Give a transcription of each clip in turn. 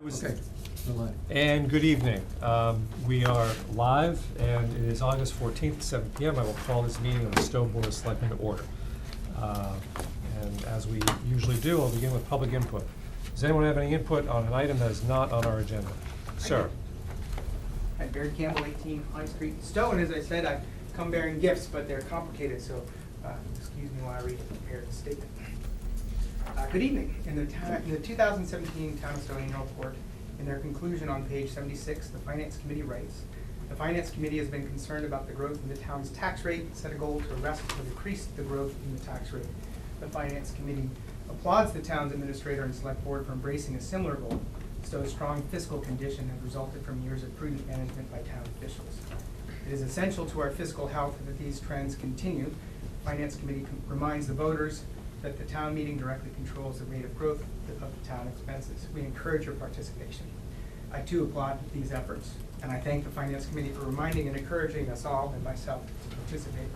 Okay. And good evening. We are live, and it is August 14th, 7 p.m. I will call this meeting of the Stowe Board of Selectmen to order. And as we usually do, I'll begin with public input. Does anyone have any input on an item that is not on our agenda? Sir. Hi, Barry Campbell, 18 High Street, Stowe, and as I said, I come bearing gifts, but they're complicated, so excuse me while I read a prepared statement. Good evening. In the 2017 Town of Stowe Annual Report, in their conclusion on page 76, the Finance Committee writes, "The Finance Committee has been concerned about the growth in the town's tax rate, set a goal to arrest or decrease the growth in the tax rate. The Finance Committee applauds the town's administrator and select board for embracing a similar goal. Stowe's strong fiscal condition has resulted from years of prudent management by town officials. It is essential to our fiscal health that these trends continue. The Finance Committee reminds the voters that the town meeting directly controls the rate of growth of the town expenses. We encourage your participation." I too applaud these efforts, and I thank the Finance Committee for reminding and encouraging us all, and myself, to participate.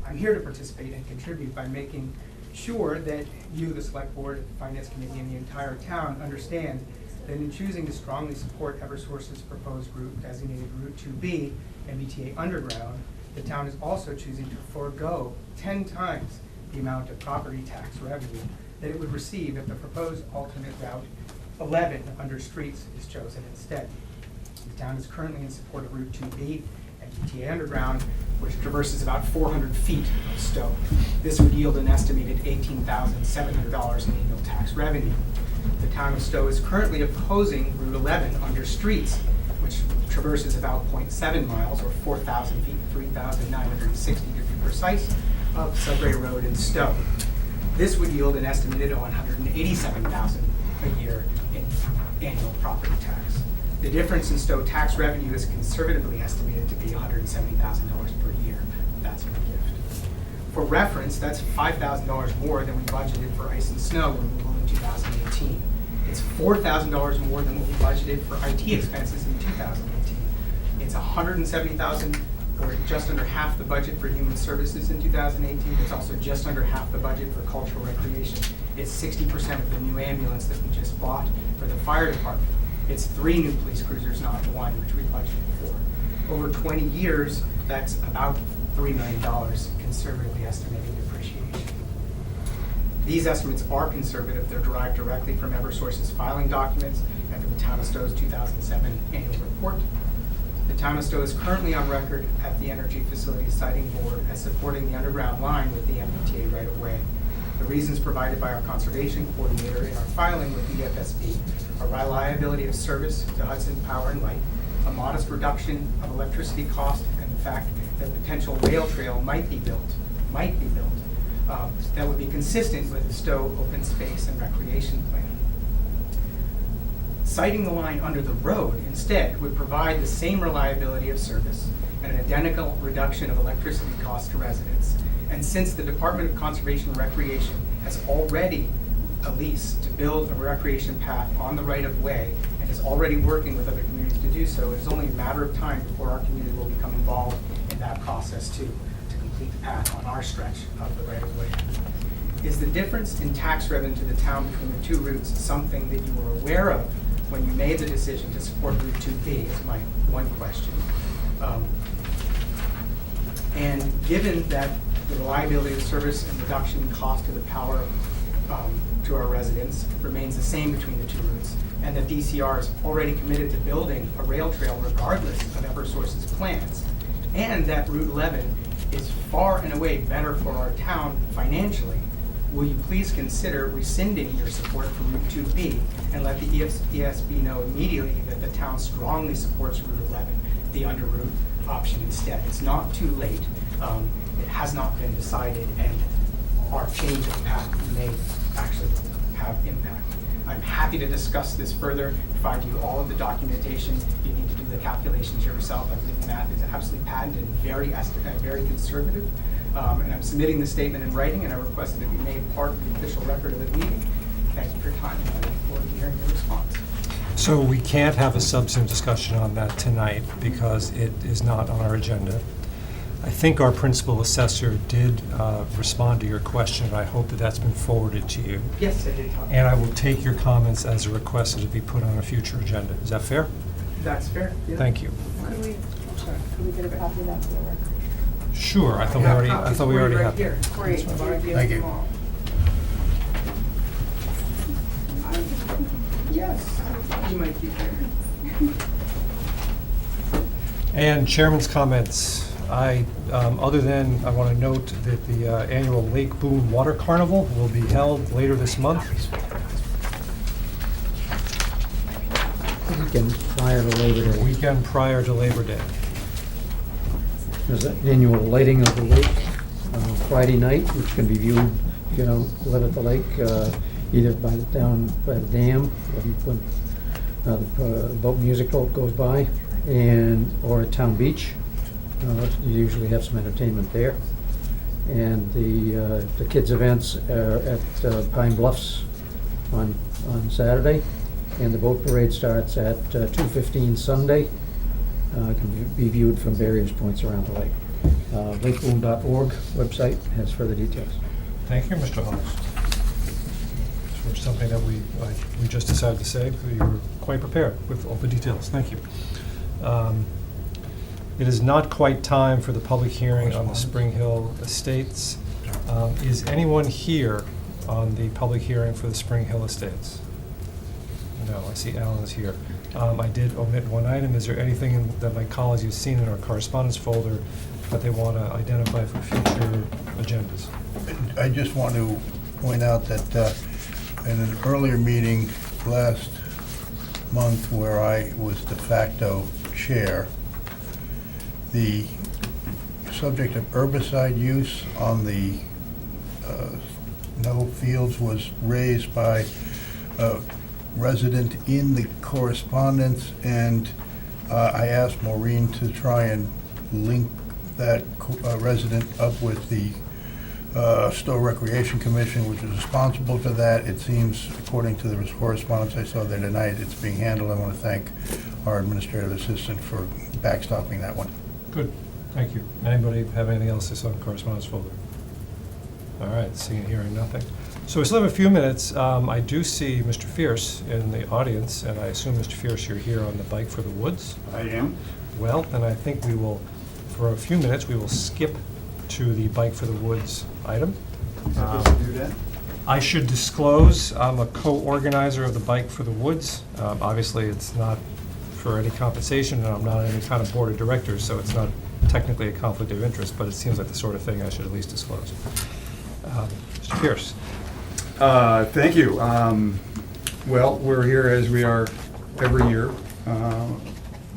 I'm here to participate and contribute by making sure that you, the Select Board, the Finance Committee, and the entire town understand that in choosing to strongly support Eversource's proposed route designated Route 2B, MBTA Underground, the town is also choosing to forego 10 times the amount of property tax revenue that it would receive if the proposed alternate route 11 under streets is chosen instead. The town is currently in support of Route 2B and MBTA Underground, which traverses about 400 feet of Stowe. This would yield an estimated $18,700 in annual tax revenue. The town of Stowe is currently opposing Route 11 under streets, which traverses about 0.7 miles or 4,000 feet, 3,960 to be precise, of Sudbury Road in Stowe. This would yield an estimated $187,000 a year in annual property tax. The difference in Stowe tax revenue is conservatively estimated to be $170,000 per year. That's my gift. For reference, that's $5,000 more than we budgeted for ice and snow removal in 2018. It's $4,000 more than what we budgeted for IT expenses in 2018. It's $170,000 or just under half the budget for human services in 2018. It's also just under half the budget for cultural recreation. It's 60% of the new ambulance that we just bought for the fire department. It's 3 new police cruisers, not 1, which we budgeted for. Over 20 years, that's about $3 million conservatively estimated depreciation. These estimates are conservative. They're derived directly from Eversource's filing documents and from the Town of Stowe's 2007 annual report. The Town of Stowe is currently on record at the Energy Facilities Siting Board as supporting the underground line with the MBTA right-of-way. The reasons provided by our conservation coordinator in our filing with the EFSB are reliability of service to Hudson Power and Light, a modest reduction of electricity cost, and the fact that potential rail trail might be built, that would be consistent with the Stowe Open Space and Recreation Plan. Siting the line under the road instead would provide the same reliability of service and an identical reduction of electricity costs to residents. And since the Department of Conservation and Recreation has already a lease to build a recreation path on the right-of-way and is already working with other communities to do so, it is only a matter of time before our community will become involved in that process too, to complete the path on our stretch of the right-of-way. Is the difference in tax revenue to the town between the 2 routes something that you were aware of when you made the decision to support Route 2B, is my one question. And given that the reliability of service and reduction in cost to the power to our residents remains the same between the 2 routes, and that DCR is already committed to building a rail trail regardless of Eversource's plans, and that Route 11 is far and away better for our town financially, will you please consider rescinding your support for Route 2B and let the ESB know immediately that the town strongly supports Route 11, the under route option instead. It's not too late. It has not been decided, and our change of path may actually have impact. I'm happy to discuss this further, provide you all of the documentation. You need to do the calculations yourself. I believe the math is absolutely patented and very conservative. And I'm submitting the statement in writing, and I request that it be made part of the official record of the meeting. Thank you for your time, and I look forward to hearing your response. So we can't have a substantive discussion on that tonight because it is not on our agenda. I think our principal assessor did respond to your question, and I hope that that's been forwarded to you. Yes, I did talk. And I will take your comments as a request to be put on a future agenda. Is that fair? That's fair. Yeah. Thank you. Could we get a copy of that for the record? Sure, I thought we have already, I copies thought we for you already right had. here. Great. I've already given Thank them you. all. Yes, you might keep there. And chairman's comments. I, other than, I want to note that the annual Lake Boone Water Carnival will be held later this month. Weekend prior to Labor The Day. weekend prior to Labor Day. There's an annual lighting of the lake Friday night, which can be viewed, lit at the lake, either down by the dam, when the boat music boat goes by, or at Town Beach. You usually have some entertainment there. And the kids' events are at Pine Bluffs on Saturday. And the boat parade starts at 2:15 Sunday. Can be viewed from various points around the lake. Lakeboom.org website has further details. Thank you, Mr. Hollis. For something that we just decided to say, you were quite prepared with all the details. Thank you. It is not quite time for the public hearing on the Spring Hill Estates. Is anyone here on the public hearing for the Spring Hill Estates? No, I see Alan is here. I did omit one item. Is there anything that my colleagues have seen in our correspondence folder that they want to identify for future agendas? I just want to point out that in an earlier meeting last month where I was de facto chair, the subject of herbicide use on the no fields was raised by a resident in the correspondence, and I asked Maureen to try and link that resident up with the Stowe Recreation Commission, which is responsible for that. It seems, according to the correspondence I saw there tonight, it's being handled. I want to thank our administrative assistant for backstopping that one. Good, thank you. Anybody have anything else they saw in the correspondence folder? All right, seeing and hearing nothing. So we still have a few minutes. I do see Mr. Fierce in the audience, and I assume, Mr. Fierce, you're here on the Bike for the Woods? I am. Well, then I think we will, for a few minutes, we will skip to the Bike for the Woods item. Do that. I should disclose, I'm a co-organizer of the Bike for the Woods. Obviously, it's not for any compensation, and I'm not any kind of board of directors, so it's not technically a conflict of interest, but it seems like the sort of thing I should at least disclose. Mr. Pierce. Thank you. Well, we're here as we are every year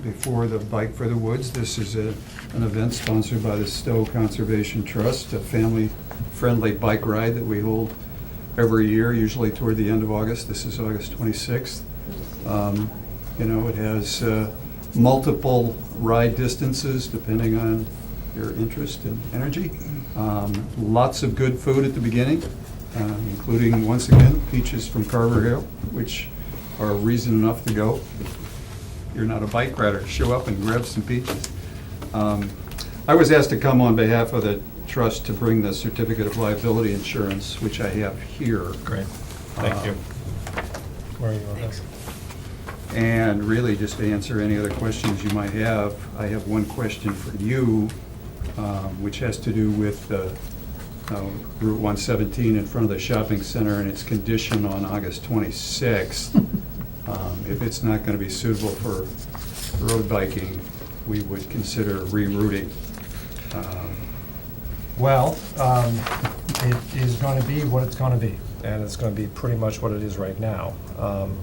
before the Bike for the Woods. This is an event sponsored by the Stowe Conservation Trust, a family-friendly bike ride that we hold every year, usually toward the end of August. This is August 26th. It has multiple ride distances depending on your interest and energy. Lots of good food at the beginning, including, once again, peaches from Carver Hill, which are reason enough to go. If you're not a bike rider, show up and grab some peaches. I was asked to come on behalf of the trust to bring the certificate of liability insurance, which I have here. Great, thank you. Where are you on this? And really, just to answer any other questions you might have, I have one question for you, which has to do with Route 117 in front of the shopping center and its condition on August 26th. If it's not going to be suitable for road biking, we would consider rerouting. Well, it is going to be what it's going to be, and it's going to be pretty much what it is right now.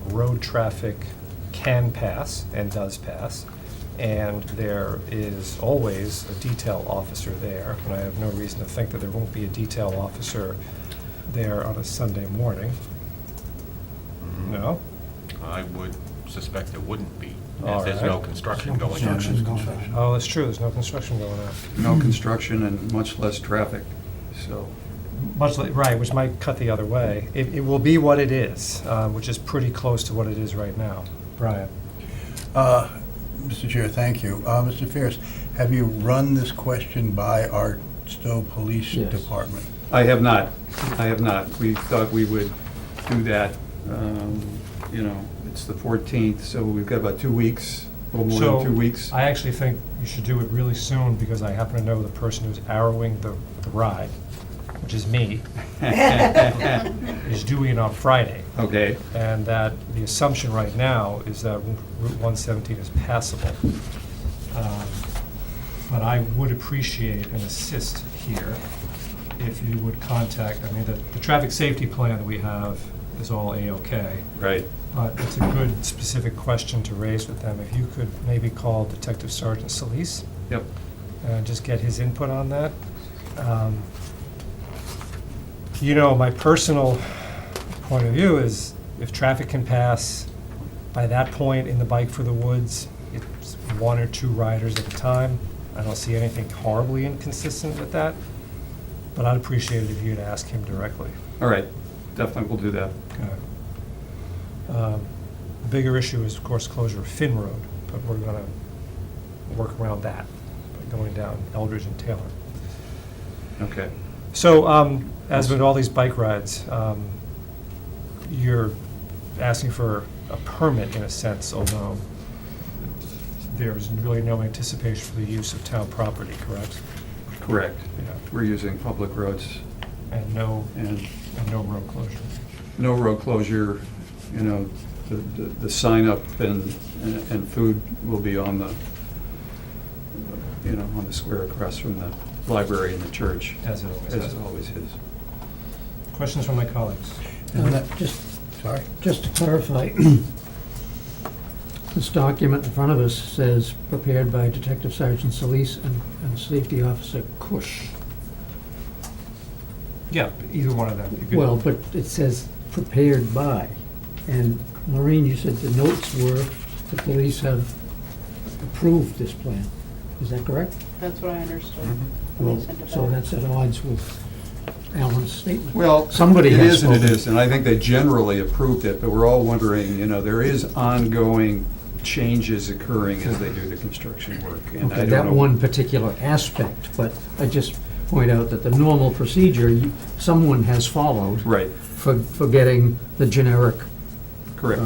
Road traffic can pass and does pass, and there is always a detail officer there, and I have no reason to think that there won't be a detail officer there on a Sunday morning. No? I would suspect there wouldn't be, All if there's right. no construction going on. Oh, that's true, there's no construction going on. No construction and much less traffic, so. Much like, right, which might cut the other way. It will be what it is, which is pretty close to what it is right now. Brian? Mr. Chair, thank you. Mr. Fierce, Have you run this question by our Stowe Police Yes. Department? I have not. We thought we would do that, it's the 14th, so we've got about 2 weeks, a little more than 2 weeks. I actually think you should do it really soon, because I happen to know the person who's arrowing the ride, which is me, is due in on Friday. Okay, And that the assumption right now is that Route 117 is passable. But I would appreciate an assist here if you would contact, the traffic safety plan that we have is all A-OK. right. But it's a good specific question to raise with them. If you could maybe call Detective Sergeant Solis Yep. and just get his input on that. My personal point of view is if traffic can pass by that point in the Bike for the Woods, it's 1 or 2 riders at a time. I don't see anything horribly inconsistent with that, but I'd appreciate it if you'd ask him directly. All right, definitely we'll do that. The bigger issue is, of course, closure of Finn Road, but we're gonna work around that by going down Eldridge and Taylor. Okay. So, as with all these bike rides, you're asking for a permit in a sense, although there's really no anticipation for the use of town property, correct? Correct. Yeah. We're using public roads And no and road closure. no road closure, the sign up and food will be on the, on the square across from the library and the church. As it always As has. it always is. Questions from my colleagues? Sorry? Just to clarify, this document in front of us says prepared by Detective Sergeant Solis and Safety Officer Cush. Yeah, either one of them. You could- Well, but it says prepared by. And Maureen, you said the notes were the police have approved this plan. Is that correct? That's what I understood. Mm-hmm. when Well, they sent it so back. that's at odds with Alan's statement. Well, Somebody it has is and it spoken. is, and I think they generally approved it, but we're all wondering, there is ongoing changes occurring as they do the construction work. And I Okay, don't that know- one particular aspect, but I just point out that the normal procedure, someone has followed Right, for getting the generic correct.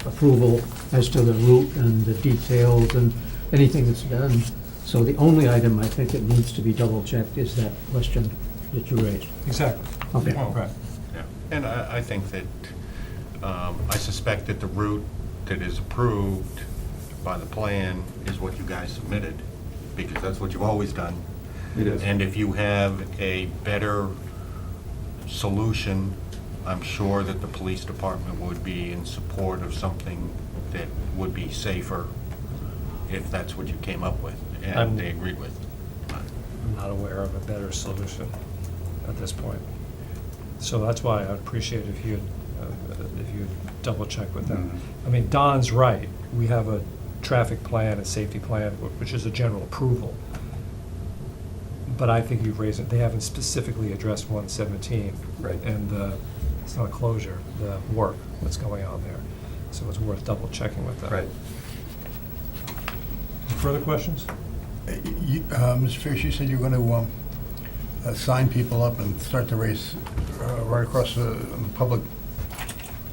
approval as to the route and the details and anything that's done. So the only item I think that needs to be double-checked is that question that you raised. Exactly. Okay. Right. Yeah. And I think that, I suspect that the route that is approved by the plan is what you guys submitted, because that's what you've always done. It is. And if you have a better solution, I'm sure that the police department would be in support of something that would be safer if that's what you came up with and they agreed with. I'm not aware of a better solution at this point. So that's why I'd appreciate if you'd double check with them. Mhm. I mean, Don's right. We have a traffic plan, a safety plan, which is a general approval. But I think you've raised it, they haven't specifically addressed 117. Right. And it's not a closure, the work that's going on there. So it's worth double checking with them. Right. Further questions? Mr. Fierce, you said you're going to sign people up and start the race right across the public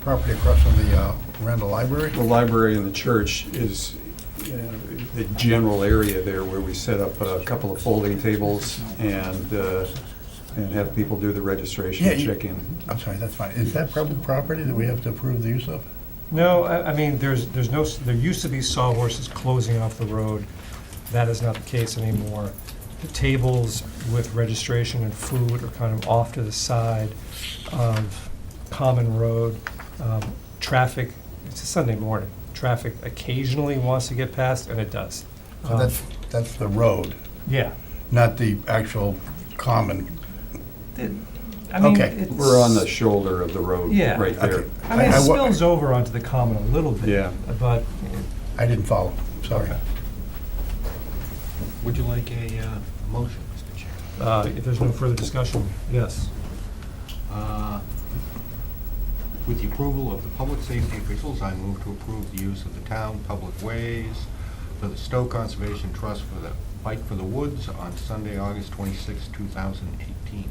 property across from the Randall Library? The library and the church is the general area there where we set up a couple of folding tables and have people do the registration and check in. I'm sorry, that's fine. Is that public property that we have to approve the use of? No, I mean, there used to be sawhorses closing off the road. That is not the case anymore. The tables with registration and food are kind of off to the side of Common Road. Traffic, it's a Sunday morning. Traffic occasionally wants to get past, and it does. So that's the road, Yeah. not the actual common. I mean, Okay. it's- We're on the shoulder of the road, Yeah. right there. Okay. I mean, it I wa- spills over onto the common a little bit. Yeah. But, I didn't follow, sorry. okay. Would you like a motion, Mr. Chair? If there's no further discussion, yes. With the approval of the public safety officials, I move to approve the use of the town public ways for the Stowe Conservation Trust for the Bike for the Woods on Sunday, August 26, 2018.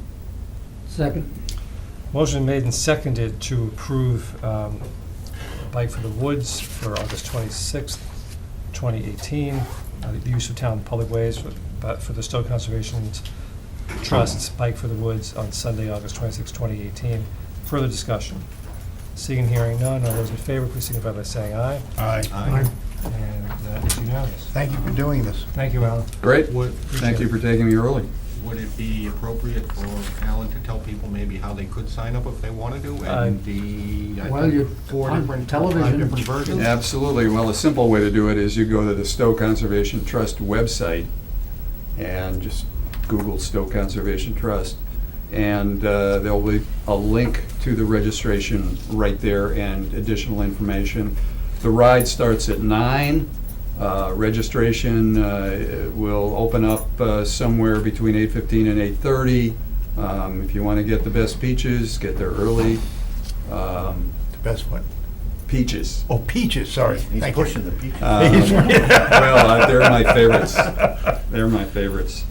Second? Motion made and seconded to approve Bike for the Woods for August 26th, 2018. The use of town public ways for the Stowe Conservation Trust's Bike for the Woods on Sunday, August 26, 2018. Further discussion? Seeing and hearing none, all those in favor, please signify by saying aye. Aye. Aye. And that is unanimous. Thank you for doing this. Thank you, Alan. Great. Would- Thank you for taking me early. Would it be appropriate for Alan to tell people maybe how they could sign up if they wanted to? And I Well, think you're four on different, television. 5 different versions? Absolutely. Well, a simple way to do it is you go to the Stowe Conservation Trust website and just Google Stowe Conservation Trust. And there'll be a link to the registration right there and additional information. The ride starts at 9. Registration will open up somewhere between 8:15 and 8:30. If you want to get the best peaches, get there early. The best one. Peaches. Oh, peaches, sorry. Thank you. pushing the peaches. Well, they're my favorites. They're my favorites.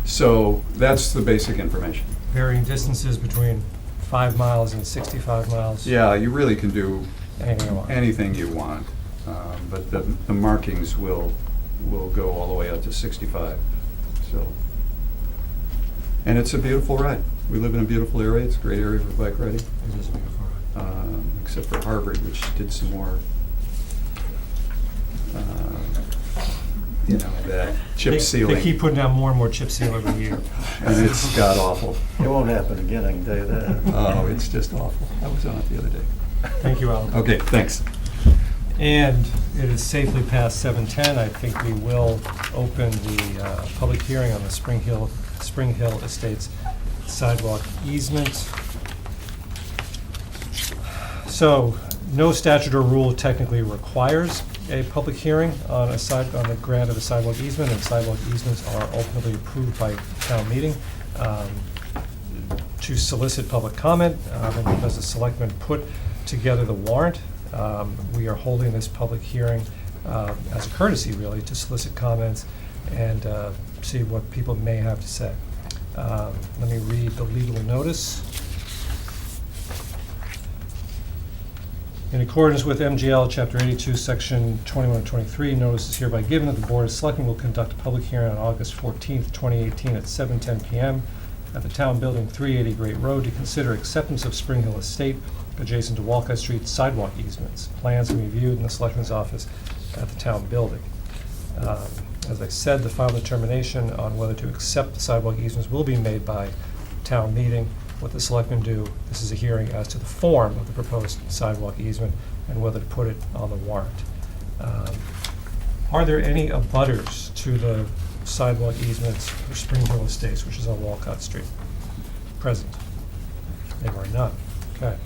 So that's the basic information. Varying distances between 5 miles and 65 miles. Yeah, you really can do Anything you want. anything you want, but the markings will go all the way out to 65. So, and it's a beautiful ride. We live in a beautiful area. It's a great area for bike riding, It is beautiful. except for Harvard, which did some more, that chip sealing. They keep putting down more and more chip seal every year. And it's god awful. It won't happen again, I can tell you that. Oh, it's just awful. I was on it the other day. Thank you, Alan. Okay, thanks. And it is safely past 7:10. I think we will open the public hearing on the Spring Hill Estates sidewalk easement. So, no statute or rule technically requires a public hearing on the grant of a sidewalk easement, and sidewalk easements are ultimately approved by town meeting. To solicit public comment, and because the selectmen put together the warrant, we are holding this public hearing as a courtesy, really, to solicit comments and see what people may have to say. Let me read the legal notice. In accordance with MGL Chapter 82, Section 21 and 23, notice is hereby given that the Board of Selectmen will conduct a public hearing on August 14th, 2018 at 7:10 p.m. at the Town Building, 380 Great Road, to consider acceptance of Spring Hill Estate adjacent to Walcott Street sidewalk easements. Plans can be viewed in the Selectmen's office at the Town Building. As I said, the final determination on whether to accept the sidewalk easements will be made by town meeting. What the selectmen do, this is a hearing as to the form of the proposed sidewalk easement and whether to put it on the warrant. Are there any abutters to the sidewalk easements for Spring Hill Estates, which is on Walcott Street? Present? There are none. Okay.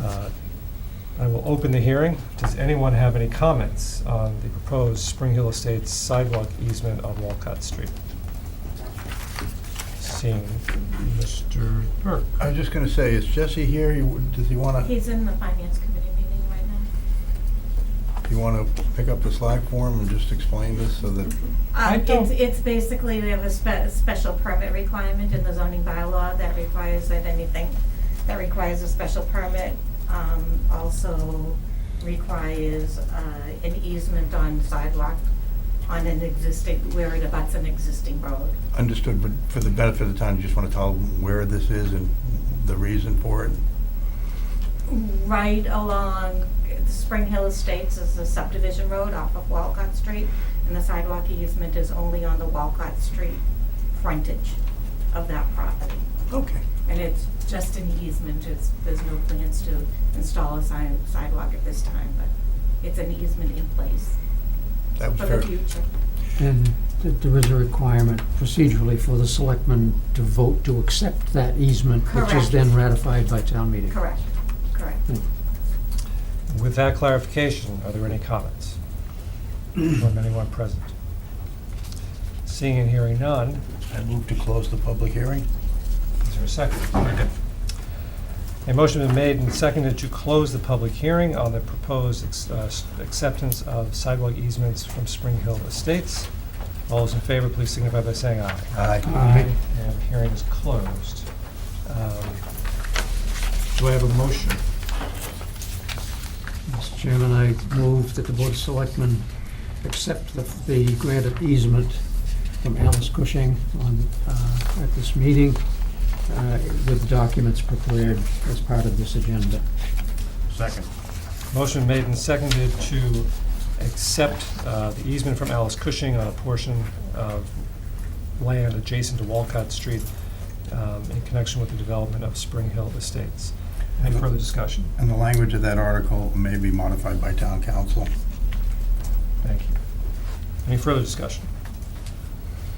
I will open the hearing. Does anyone have any comments on the proposed Spring Hill Estates sidewalk easement on Walcott Street? Seeing Mr. Burke. I was just gonna say, is Jesse here? Does he wanna, He's in the finance committee meeting right now. do you wanna pick up the slack for him and just explain this so that, I don't- It's basically, we have a special permit requirement in the zoning bylaw that requires that anything that requires a special permit also requires an easement on sidewalk on an existing, where it abuts an existing road. understood, but for the benefit of the town, you just wanna tell them where this is and the reason for it? Right along the Spring Hill Estates is the subdivision road off of Walcott Street, and the sidewalk easement is only on the Walcott Street frontage of that property. Okay. And it's just an easement, there's no plans to install a sidewalk at this time, but it's an easement in place That was for fair. the future. And there is a requirement procedurally for the selectmen to vote to accept that easement, which is Correct. then ratified by town meeting. Correct, correct. With that clarification, are there any comments from anyone present? Seeing and hearing none, I move to close the public hearing. is there a second? A motion has been made and seconded to close the public hearing on the proposed acceptance of sidewalk easements from Spring Hill Estates. All those in favor, please signify by saying aye. Aye. Aye. And the hearing is closed. Do I have a motion? Mr. Chairman, I move that the Board of Selectmen accept the granted easement from Alice Cushing at this meeting with documents prepared as part of this agenda. Second. Motion made and seconded to accept the easement from Alice Cushing on a portion of land adjacent to Walcott Street in connection with the development of Spring Hill Estates. Any further discussion? And the language of that article may be modified by town council. Thank you. Any further discussion?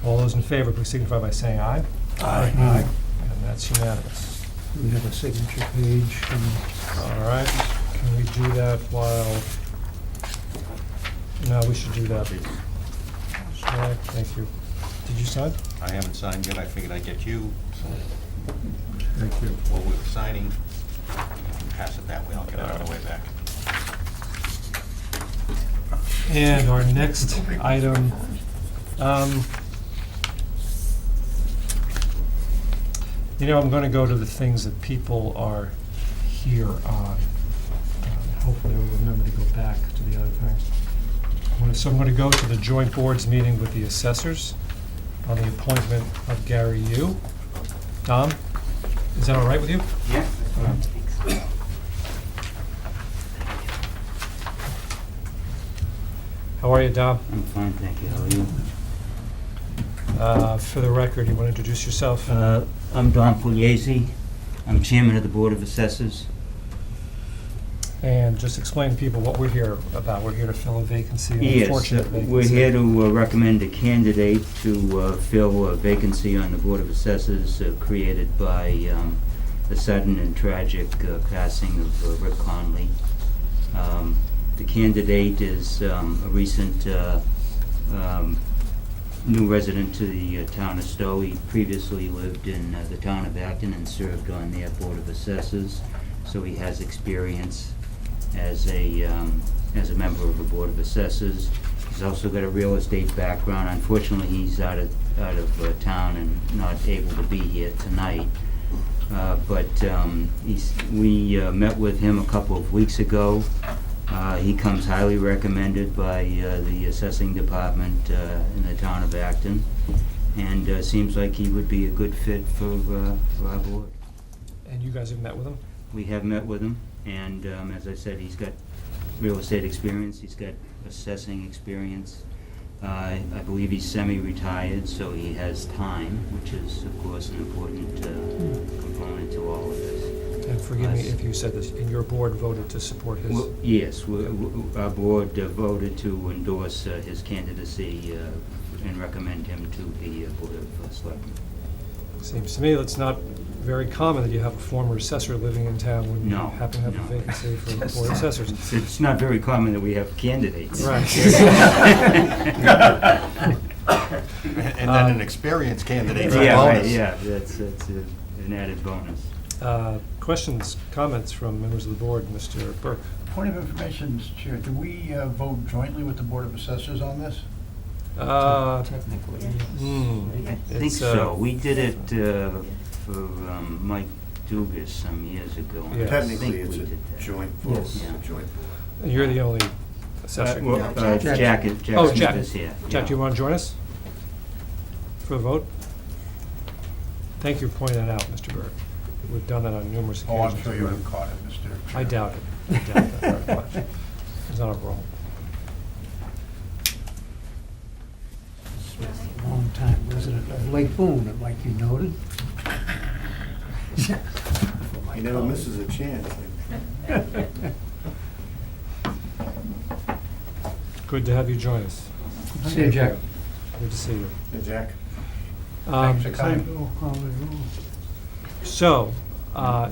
All those in favor, please signify by saying aye. Aye. And that's unanimous. We have a signature page. All right, can we do that while, no, we should do that. Right, thank you. Did you sign? I haven't signed yet. I figured I'd get you. So Thank you. while we were signing, you can pass it that way. I'll get it on the way back. And our next item, I'm going to go to the things that people are here on. Hopefully we'll remember to go back to the other things. So I'm going to go to the joint boards meeting with the assessors on the appointment of Gary Yu. Dom, is that all right with you? Yeah. How are you, Dom? I'm fine, thank you. How are you? For the record, you want to introduce yourself? I'm Don Pugliese. I'm chairman of the Board of Assessors. And just explain to people what we're here about. We're here to fill a vacancy, an Yes, unfortunate vacancy. we're here to recommend a candidate to fill a vacancy on the Board of Assessors created by the sudden and tragic passing of Rick Conley. The candidate is a recent new resident to the town of Stowe. He previously lived in the town of Acton and served on their Board of Assessors, so he has experience as a member of the Board of Assessors. He's also got a real estate background. Unfortunately, he's out of town and not able to be here tonight. But we met with him a couple of weeks ago. He comes highly recommended by the assessing department in the town of Acton, and seems like he would be a good fit for our board. And you guys have met with him? We have met with him, and as I said, he's got real estate experience, he's got assessing experience. I believe he's semi-retired, so he has time, which is, of course, an important component to all of this. And forgive me if you said this, and your board voted to support his? Well, yes, our board voted to endorse his candidacy and recommend him to the Board of Selectmen. Seems to me that's not very common that you have a former assessor living in town when you No, happen to have a no. vacancy for the Board of Assessors. It's not very common that we have candidates. Right. And then an experienced candidate. Yeah, right, bonus. yeah, that's an added bonus. Questions, comments from members of the board? Mr. Burke? Point of information, Mr. Chair, do we vote jointly with the Board of Assessors on this? Technically, I think It's, so. We did it for Mike Dugas some years ago. and I Yes. Technically, think it's we a did that. joint vote. Yes. It's a joint vote. You're the only assessor. Well, Jack. Jack Oh, Smith Jack. is here. Jack, yeah. do you want to join us for the vote? Thank you for pointing that out, Mr. Burke. We've done that on numerous Oh, occasions. I'm sure you have caught it, Mr. Chair. I doubt it. I doubt that very much. He's on a roll. Long-time resident of Lake Boone, it might be noted. He never misses a chance. Good to have you join us. See you, Jack. Good to see you. Hey, Jack. Thanks for coming. So,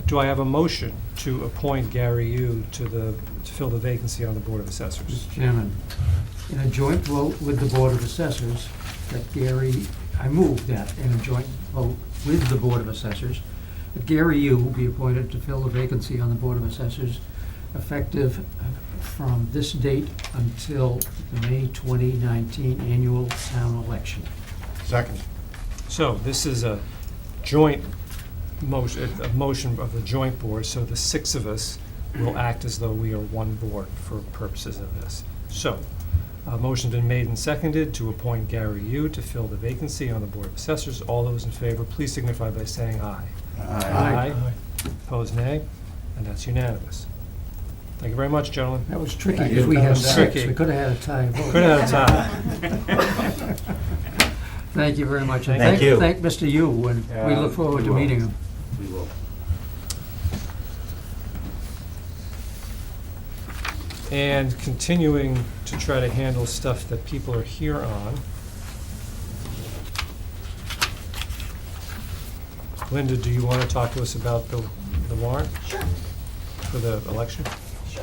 do I have a motion to appoint Gary Yu to fill the vacancy on the Board of Assessors? Mr. Chairman, in a joint vote with the Board of Assessors, that Gary, I move that in a joint vote with the Board of Assessors, Gary Yu will be appointed to fill the vacancy on the Board of Assessors, effective from this date until the May 2019 annual town election. Second. So this is a joint motion of the joint board, so the six of us will act as though we are one board for purposes of this. So, a motion's been made and seconded to appoint Gary Yu to fill the vacancy on the Board of Assessors. All those in favor, please signify by saying aye. Aye. Opposed, nay, and that's unanimous. Thank you very much, gentlemen. That was tricky, Thank because you. we have That was six. tricky. We could have had a tie vote. Could have had a tie. Thank you very much. And Thank you. Thank Mr. Yu, and we look forward to we will. meeting him. We will. And continuing to try to handle stuff that people are here on. Linda, do you want to talk to us about the warrant Sure, for the election? sure.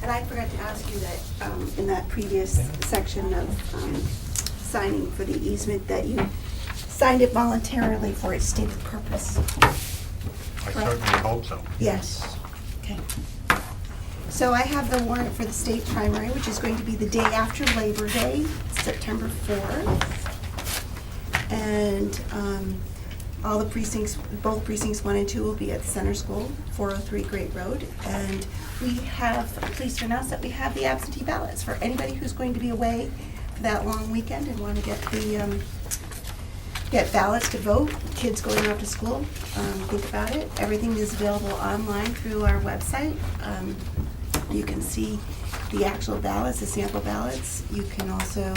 And I forgot to ask you that, in that previous section of signing for the easement, that you signed it voluntarily for its stated purpose. I certainly hope so. Yes. Okay. So I have the warrant for the state primary, which is going to be the day after Labor Day, September 4th. And all the precincts, both precincts 1 and 2 will be at the Center School, 403 Great Road. And we have, pleased to announce that we have the absentee ballots for anybody who's going to be away for that long weekend and want to get the, get ballots to vote, kids going off to school. Think about it. Everything is available online through our website. You can see the actual ballots, the sample ballots. You can also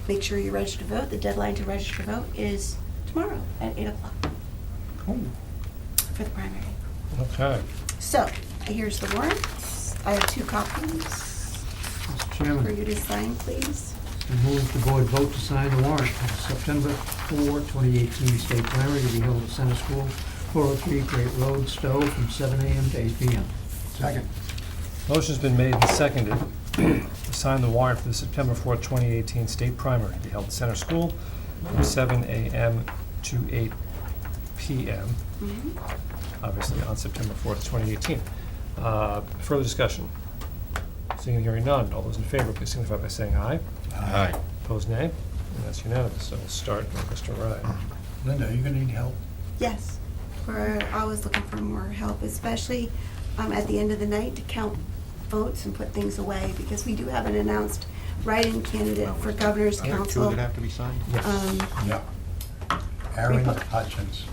make sure you're registered to vote. The deadline to register to vote is tomorrow at 8 o'clock for the primary. Okay. So, here's the warrant. I have 2 copies Mr. for Chairman, you to sign, please. I move the board vote to sign the warrant for the September 4, 2018 state primary to be held at Center School, 403 Great Road, Stowe, from 7 a.m. to 8 p.m. Second. Motion's been made and seconded to sign the warrant for the September 4th, 2018 state primary to be held at Center School from 7 a.m. to 8 p.m., obviously on September 4th, 2018. Further discussion? Seeing and hearing none, all those in favor, please signify by saying aye. Aye. Opposed, nay, and that's unanimous. So we'll start with Mr. Ryan. Linda, are you gonna need help? Yes, we're always looking for more help, especially at the end of the night to count votes and put things away, because we do have an announced write-in candidate for governor's Are there 2 council. that have to be signed? Yeah. Aaron Repu- Hutchins,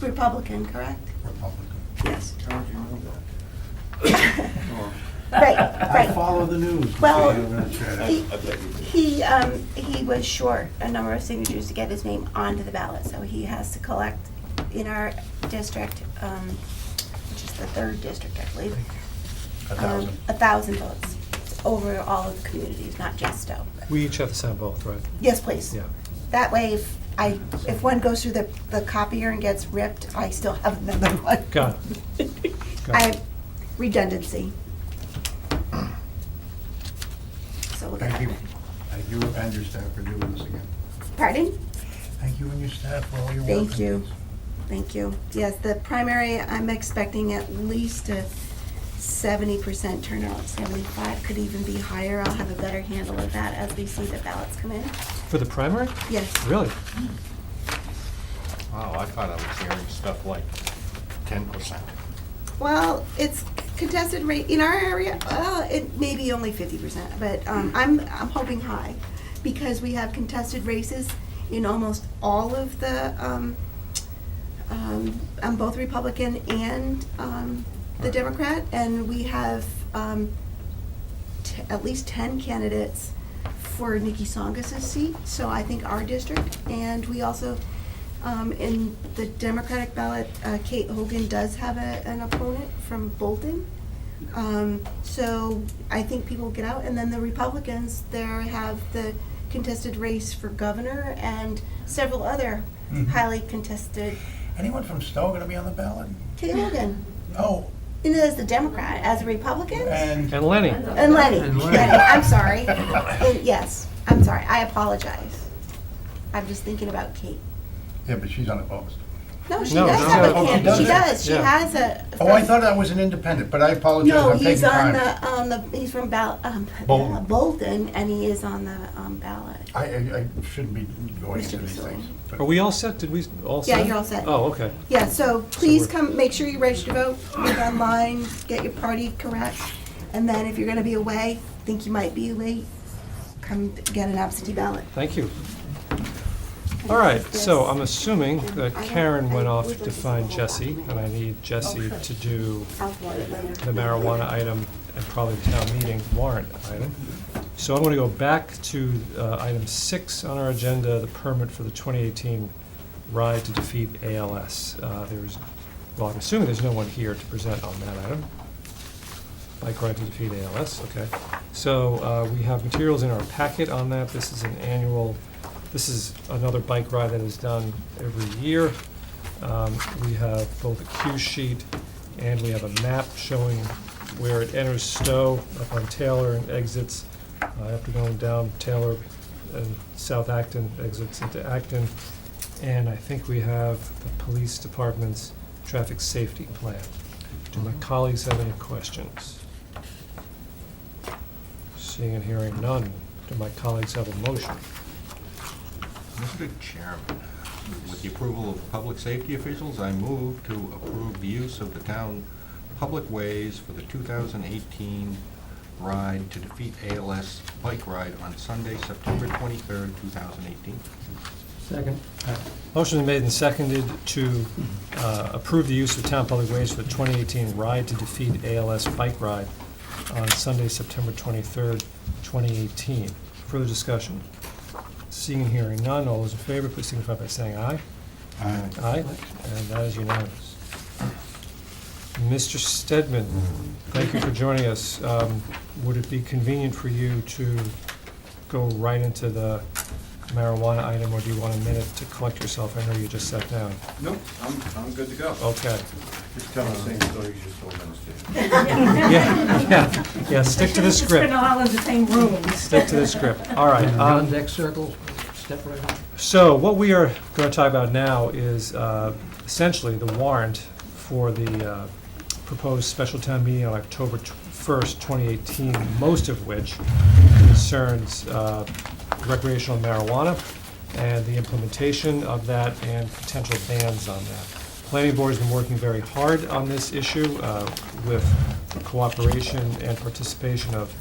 Republican, correct? Republican. Yes. How would you know that? Right, I right. follow the news. Well, He- he was short a number of signatures to get his name onto the ballot, so he has to collect in our district, which is the 3rd district, I believe. 1,000. 1,000 votes over all of the communities, not just Stowe. We each have to sign both, right? Yes, please. Yeah. That way, if one goes through the copier and gets ripped, I still have another one. Got it. Got I it. have redundancy. So we'll get Thank that. you. Thank you and your staff for doing this again. Pardon? Thank you and your staff for all your work. Thank you. Thank you. Yes, the primary, I'm expecting at least a 70% turnout, 75, could even be higher. I'll have a better handle of that as we see the ballots come in. For the primary? Yes. Really? Wow, I thought I was hearing stuff like 10%. Well, it's contested rate in our area, well, it may be only 50%, but I'm hoping high, because we have contested races in almost all of the, I'm both Republican and the Democrat, and we have at least 10 candidates for Nikki Songas's seat, so I think our district, and we also, in the Democratic ballot, Kate Hogan does have an opponent from Bolton. So I think people will get out, and then the Republicans, there have the contested race for governor and several other highly contested. Anyone from Stowe gonna be on the ballot? Kate Hogan, Oh, and as the Democrat, as a Republican? and And Lenny? And Lenny, And Lenny. I'm sorry. And yes, I'm sorry, I apologize. I'm just thinking about Kate. yeah, but she's unopposed. No, she No, does no, have a no, she candidate. does? She does. She Yeah. has a. Oh, I thought that was an independent, but I apologize, No, I'm taking he's on time. he's from Bolton. Bolton, and he is on the ballot. I shouldn't be going into these things. but- Are we all set? Did we all set? Yeah, you're all set. Oh, okay. Yeah, so please we're- come, make sure you're registered to vote, look online, get your party correct, and then if you're gonna be away, think you might be late, come get an absentee ballot. Thank you. All right, so I'm assuming that Karen went off to find Jesse, and I need Jesse to do the marijuana item and probably the town meeting warrant item. So I'm going to go back to item 6 on our agenda, the permit for the 2018 Ride to Defeat ALS. Well, I'm assuming there's no one here to present on that item. Bike Ride to Defeat ALS, okay. So we have materials in our packet on that. This is another bike ride that is done every year. We have both a cue sheet and we have a map showing where it enters Stowe up on Taylor and exits after going down Taylor and South Acton, exits into Acton. And I think we have the police department's traffic safety plan. Do my colleagues have any questions? Seeing and hearing none, do my colleagues have a motion? Mr. Chairman, with the approval of public safety officials, I move to approve the use of the town public ways for the 2018 Ride to Defeat ALS bike ride on Sunday, September 23rd, 2018. Second. Motion is made and seconded to approve the use of town public ways for the 2018 Ride to Defeat ALS bike ride on Sunday, September 23rd, 2018. Further discussion? Seeing and hearing none, all those in favor, please signify by saying aye. Aye. Aye, and that is unanimous. Mr. Stedman, thank you for joining us. Would it be convenient for you to go right into the marijuana item, or do you want a minute to collect yourself? I know you just sat down. Nope, I'm good to go. Okay. Just tell the same story you just told us. Yeah, stick to the It's been script. all in the same room. Stick to the script. All right. John's X circle, step right on. So what we are going to talk about now is essentially the warrant for the proposed special town meeting on October 1st, 2018, most of which concerns recreational marijuana and the implementation of that and potential bans on that. Planning Board has been working very hard on this issue with the cooperation and participation of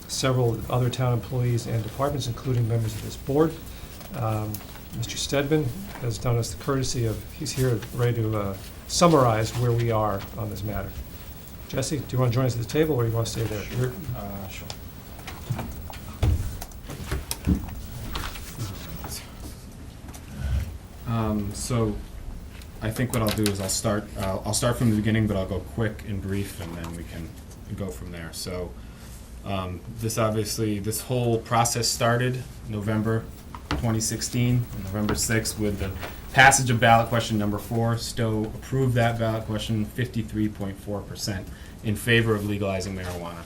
several other town employees and departments, including members of this board. Mr. Stedman has done us the courtesy of, he's here ready to summarize where we are on this matter. Jesse, do you want to join us at the table, or you want to stay there? Sure. Sure. So I think what I'll do is I'll start from the beginning, but I'll go quick and brief, and then we can go from there. So this whole process started November 2016, November 6th, with the passage of ballot question number 4. Stowe approved that ballot question 53.4% in favor of legalizing marijuana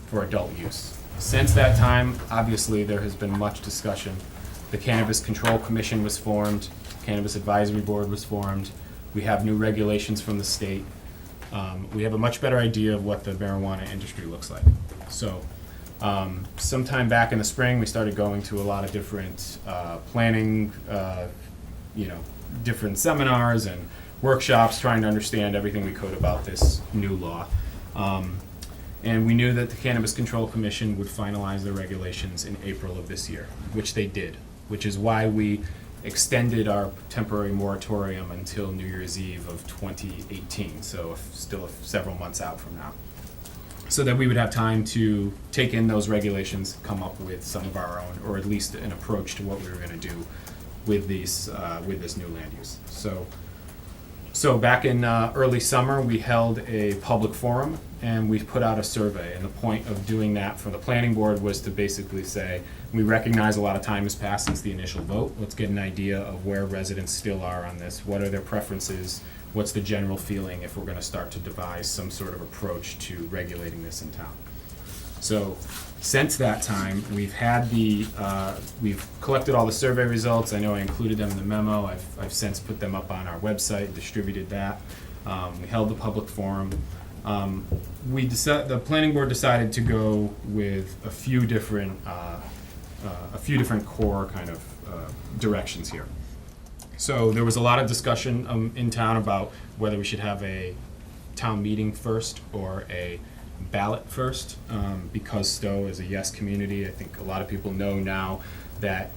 for adult use. Since that time, obviously, there has been much discussion. The Cannabis Control Commission was formed, Cannabis Advisory Board was formed, we have new regulations from the state. We have a much better idea of what the marijuana industry looks like. So, sometime back in the spring, we started going to a lot of different planning, different seminars and workshops, trying to understand everything we could about this new law. And we knew that the Cannabis Control Commission would finalize their regulations in April of this year, which they did, which is why we extended our temporary moratorium until New Year's Eve of 2018, so still several months out from now, so that we would have time to take in those regulations, come up with some of our own, or at least an approach to what we were going to do with these with this new land use. So back in early summer, we held a public forum and we put out a survey. And the point of doing that for the planning board was to basically say, we recognize a lot of time has passed since the initial vote. Let's get an idea of where residents still are on this. What are their preferences? What's the general feeling if we're going to start to devise some sort of approach to regulating this in town? So since that time, we've collected all the survey results. I know I included them in the memo. I've since put them up on our website, distributed that. We held the public forum. The planning board decided to go with a few different core kind of directions here. So there was a lot of discussion in town about whether we should have a town meeting first or a ballot first, because Stowe is a yes community. I think a lot of people know now that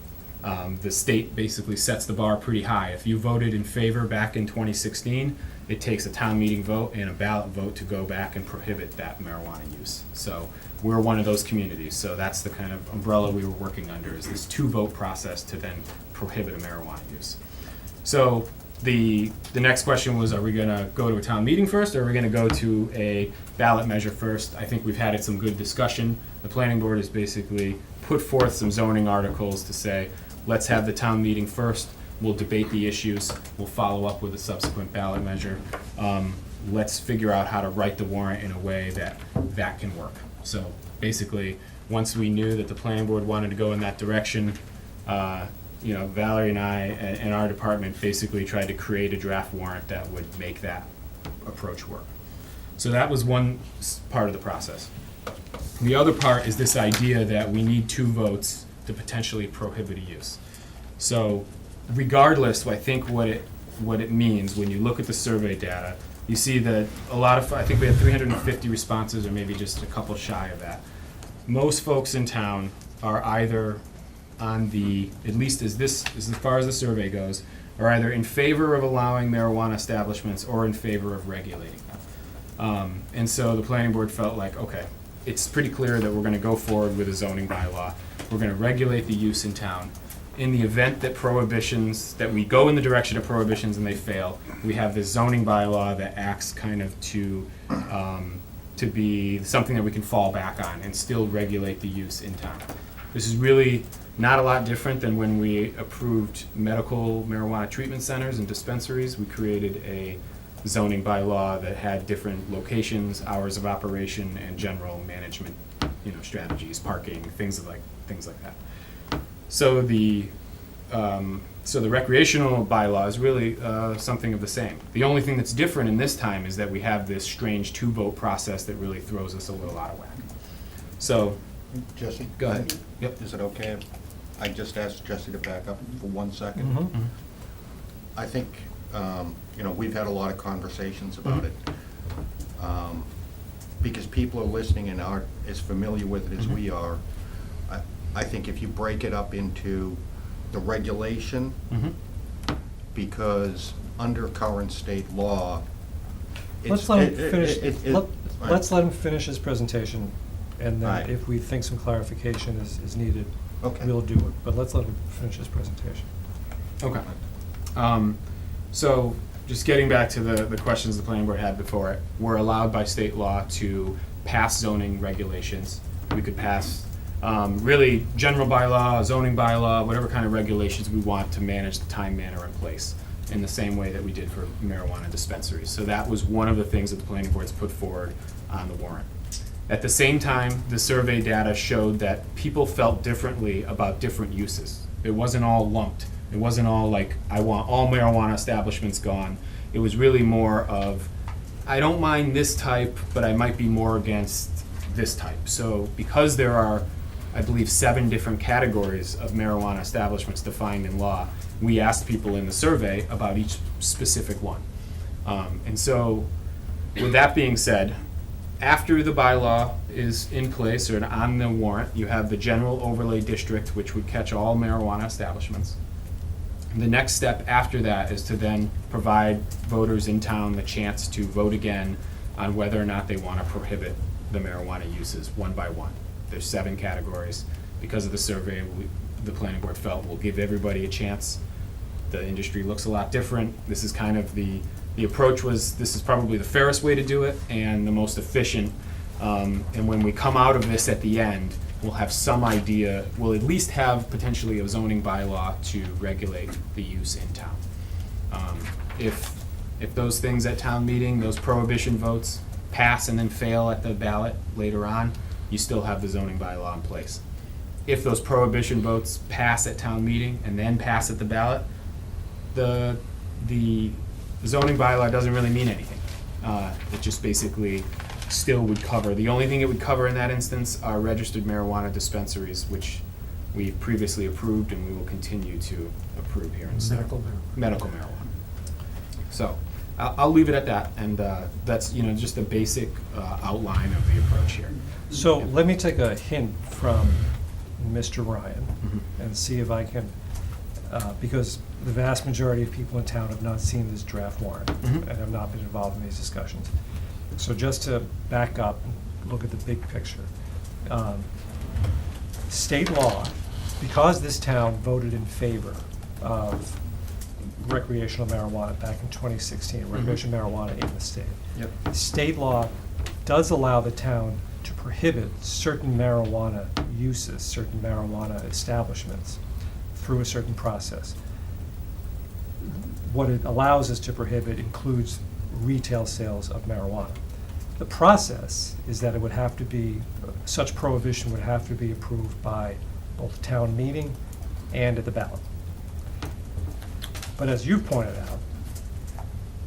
the state basically sets the bar pretty high. If you voted in favor back in 2016, it takes a town meeting vote and a ballot vote to go back and prohibit that marijuana use. So we're one of those communities. So that's the kind of umbrella we were working under, is this 2-vote process to then prohibit a marijuana use. So the next question was, are we going to go to a town meeting first, or are we going to go to a ballot measure first? I think we've had some good discussion. The planning board has basically put forth some zoning articles to say, let's have the town meeting first. We'll debate the issues. We'll follow up with a subsequent ballot measure. Let's figure out how to write the warrant in a way that can work. So basically, once we knew that the planning board wanted to go in that direction, Valerie and I and our department basically tried to create a draft warrant that would make that approach work. So that was one part of the process. The other part is this idea that we need 2 votes to potentially prohibit a use. So regardless, I think what it means when you look at the survey data, you see that I think we had 350 responses, or maybe just a couple shy of that. Most folks in town are either on at least as far as the survey goes, are either in favor of allowing marijuana establishments or in favor of regulating them. And so the planning board felt like, okay, it's pretty clear that we're going to go forward with a zoning bylaw. We're going to regulate the use in town. In the event that we go in the direction of prohibitions and they fail, we have this zoning bylaw that acts kind of to be something that we can fall back on and still regulate the use in town. This is really not a lot different than when we approved medical marijuana treatment centers and dispensaries. We created a zoning bylaw that had different locations, hours of operation, and general management, strategies, parking, things like that. So the recreational bylaw is really something of the same. The only thing that's different in this time is that we have this strange 2-vote process that really throws us a little out of whack. So, Jesse? Go ahead. Yep. Is it okay if I just ask Jesse to back up for 1 second? Mm-hmm. I think, we've had a lot of conversations about it. Because people are listening and aren't as familiar with it as we are. I think if you break it up into the regulation, because under current state law, Let's let him finish. Let's let him finish his presentation, and then Right. if we think some clarification is needed, Okay. we'll do it. But let's let him finish his presentation. Okay. So just getting back to the questions the planning board had before it, we're allowed by state law to pass zoning regulations. We could pass really general bylaw, zoning bylaw, whatever kind of regulations we want to manage the time, manner, and place in the same way that we did for marijuana dispensaries. So that was one of the things that the planning board's put forward on the warrant. At the same time, the survey data showed that people felt differently about different uses. It wasn't all lumped. It wasn't all like, I want all marijuana establishments gone. It was really more of, I don't mind this type, but I might be more against this type. So because there are, I believe, 7 different categories of marijuana establishments defined in law, we asked people in the survey about each specific one. And so with that being said, after the bylaw is in place or on the warrant, you have the general overlay district, which would catch all marijuana establishments. The next step after that is to then provide voters in town the chance to vote again on whether or not they want to prohibit the marijuana uses one by one. There's 7 categories. Because of the survey, the planning board felt we'll give everybody a chance. The industry looks a lot different. This is kind of the approach was, this is probably the fairest way to do it and the most efficient. And when we come out of this at the end, we'll have some idea, we'll at least have potentially a zoning bylaw to regulate the use in town. If those things at town meeting, those prohibition votes pass and then fail at the ballot later on, you still have the zoning bylaw in place. If those prohibition votes pass at town meeting and then pass at the ballot, the zoning bylaw doesn't really mean anything. It just basically still would cover, the only thing it would cover in that instance are registered marijuana dispensaries, which we've previously approved and we will continue to approve here in Stowe. Medical marijuana. Medical marijuana. So, I'll leave it at that, and that's, just a basic outline of the approach here. So let me take a hint from Mr. Ryan Mhm. and see if I can, because the vast majority of people in town have not seen this draft warrant Mhm. and have not been involved in these discussions. So just to back up and look at the big picture. State law, because this town voted in favor of recreational marijuana back in 2016, recreational marijuana in the state. Yep. State law does allow the town to prohibit certain marijuana uses, certain marijuana establishments through a certain process. What it allows us to prohibit includes retail sales of marijuana. The process is that it would have to be, such prohibition would have to be approved by both town meeting and at the ballot. But as you've pointed out,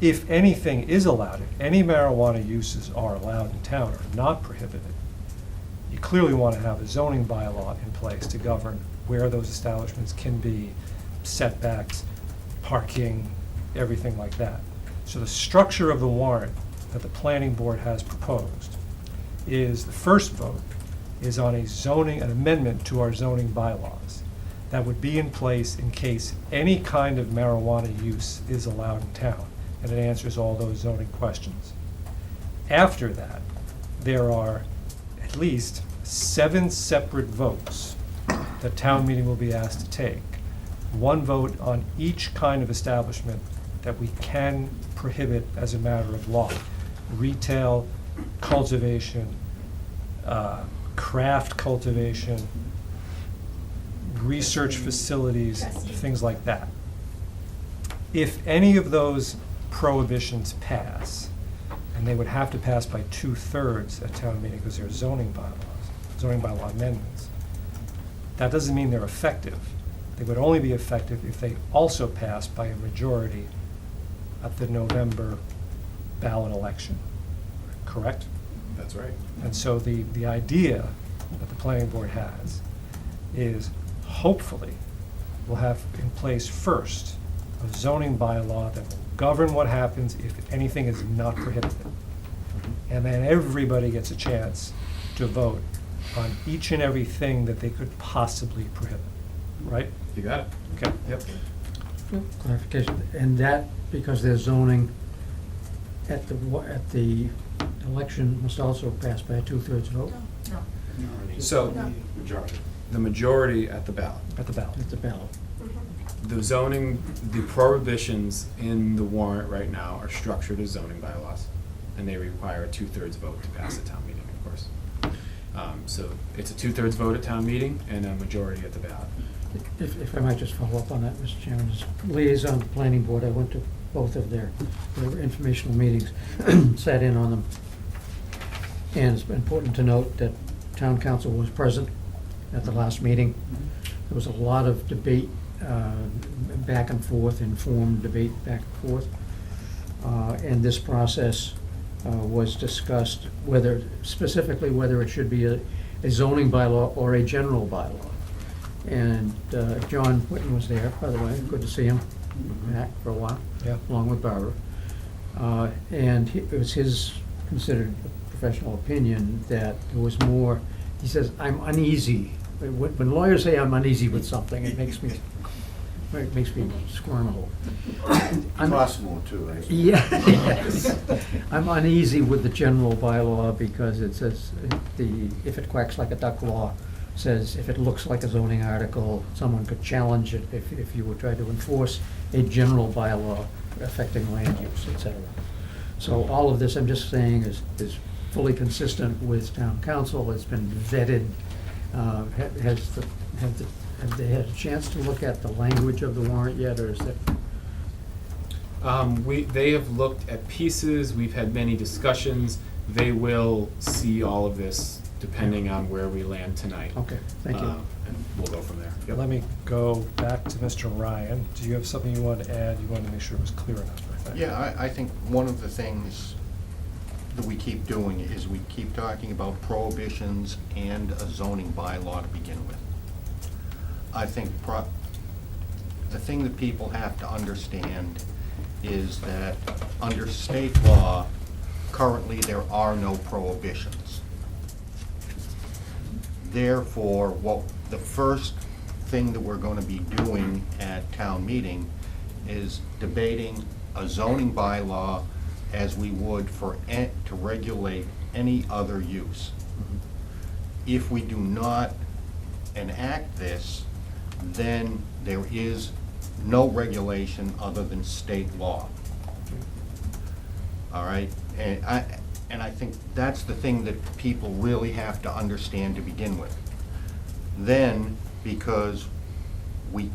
if anything is allowed, if any marijuana uses are allowed in town or not prohibited, you clearly want to have a zoning bylaw in place to govern where those establishments can be, setbacks, parking, everything like that. So the structure of the warrant that the planning board has proposed is, the first vote is on an amendment to our zoning bylaws that would be in place in case any kind of marijuana use is allowed in town, and it answers all those zoning questions. After that, there are at least 7 separate votes that town meeting will be asked to take. One vote on each kind of establishment that we can prohibit as a matter of law. Retail, cultivation, craft cultivation, research facilities, things like that. If any of those prohibitions pass, and they would have to pass by 2/3 at town meeting because they're zoning bylaw amendments, that doesn't mean they're effective. They would only be effective if they also pass by a majority at the November ballot election, correct? That's right. And so the idea that the planning board has is, hopefully, we'll have in place first a zoning bylaw that will govern what happens if anything is not prohibited. And then everybody gets a chance to vote on each and everything that they could possibly prohibit, right? You got it. Okay. Yep. Clarification, and that, because there's zoning at the election must also pass by a 2/3 vote No. So, the majority at the ballot. At the ballot. at the ballot. The zoning, the prohibitions in the warrant right now are structured as zoning bylaws, and they require a 2/3 vote to pass at town meeting, of course. So it's a 2/3 vote at town meeting and a majority at the ballot. If I might just follow up on that, Mr. Chairman, as liaison to planning board, I went to both of their informational meetings, sat in on them. And it's important to note that town council was present at the last meeting. There was a lot of debate, back and forth, informed debate back and forth. And this process was discussed, specifically whether it should be a zoning bylaw or a general bylaw. And John Whitten was there, by the way, good to see him back for a while, Yeah. along with Barbara. And it was his considered professional opinion that there was more, he says, I'm uneasy. When lawyers say I'm uneasy with something, it makes me squirm a little. Possible too, right? Yeah, yes. I'm uneasy with the general bylaw because it says, if it quacks like a duck law, says if it looks like a zoning article, someone could challenge it if you were trying to enforce a general bylaw affecting land use, et cetera. So all of this, I'm just saying, is fully consistent with town council. It's been vetted. Have they had a chance to look at the language of the warrant yet, or is that? They have looked at pieces, we've had many discussions, they will see all of this depending on where we land tonight. Okay, thank you. And we'll go from there. Yep. Let me go back to Mr. Ryan. Do you have something you want to add? You wanted to make sure it was clear enough, I think. Yeah, I think one of the things that we keep doing is we keep talking about prohibitions and a zoning bylaw to begin with. I think the thing that people have to understand is that under state law, currently there are no prohibitions. Therefore, the first thing that we're going to be doing at town meeting is debating a zoning bylaw as we would to regulate any other use. If we do not enact this, then there is no regulation other than state law. All right? And I think that's the thing that people really have to understand to begin with. Then, because we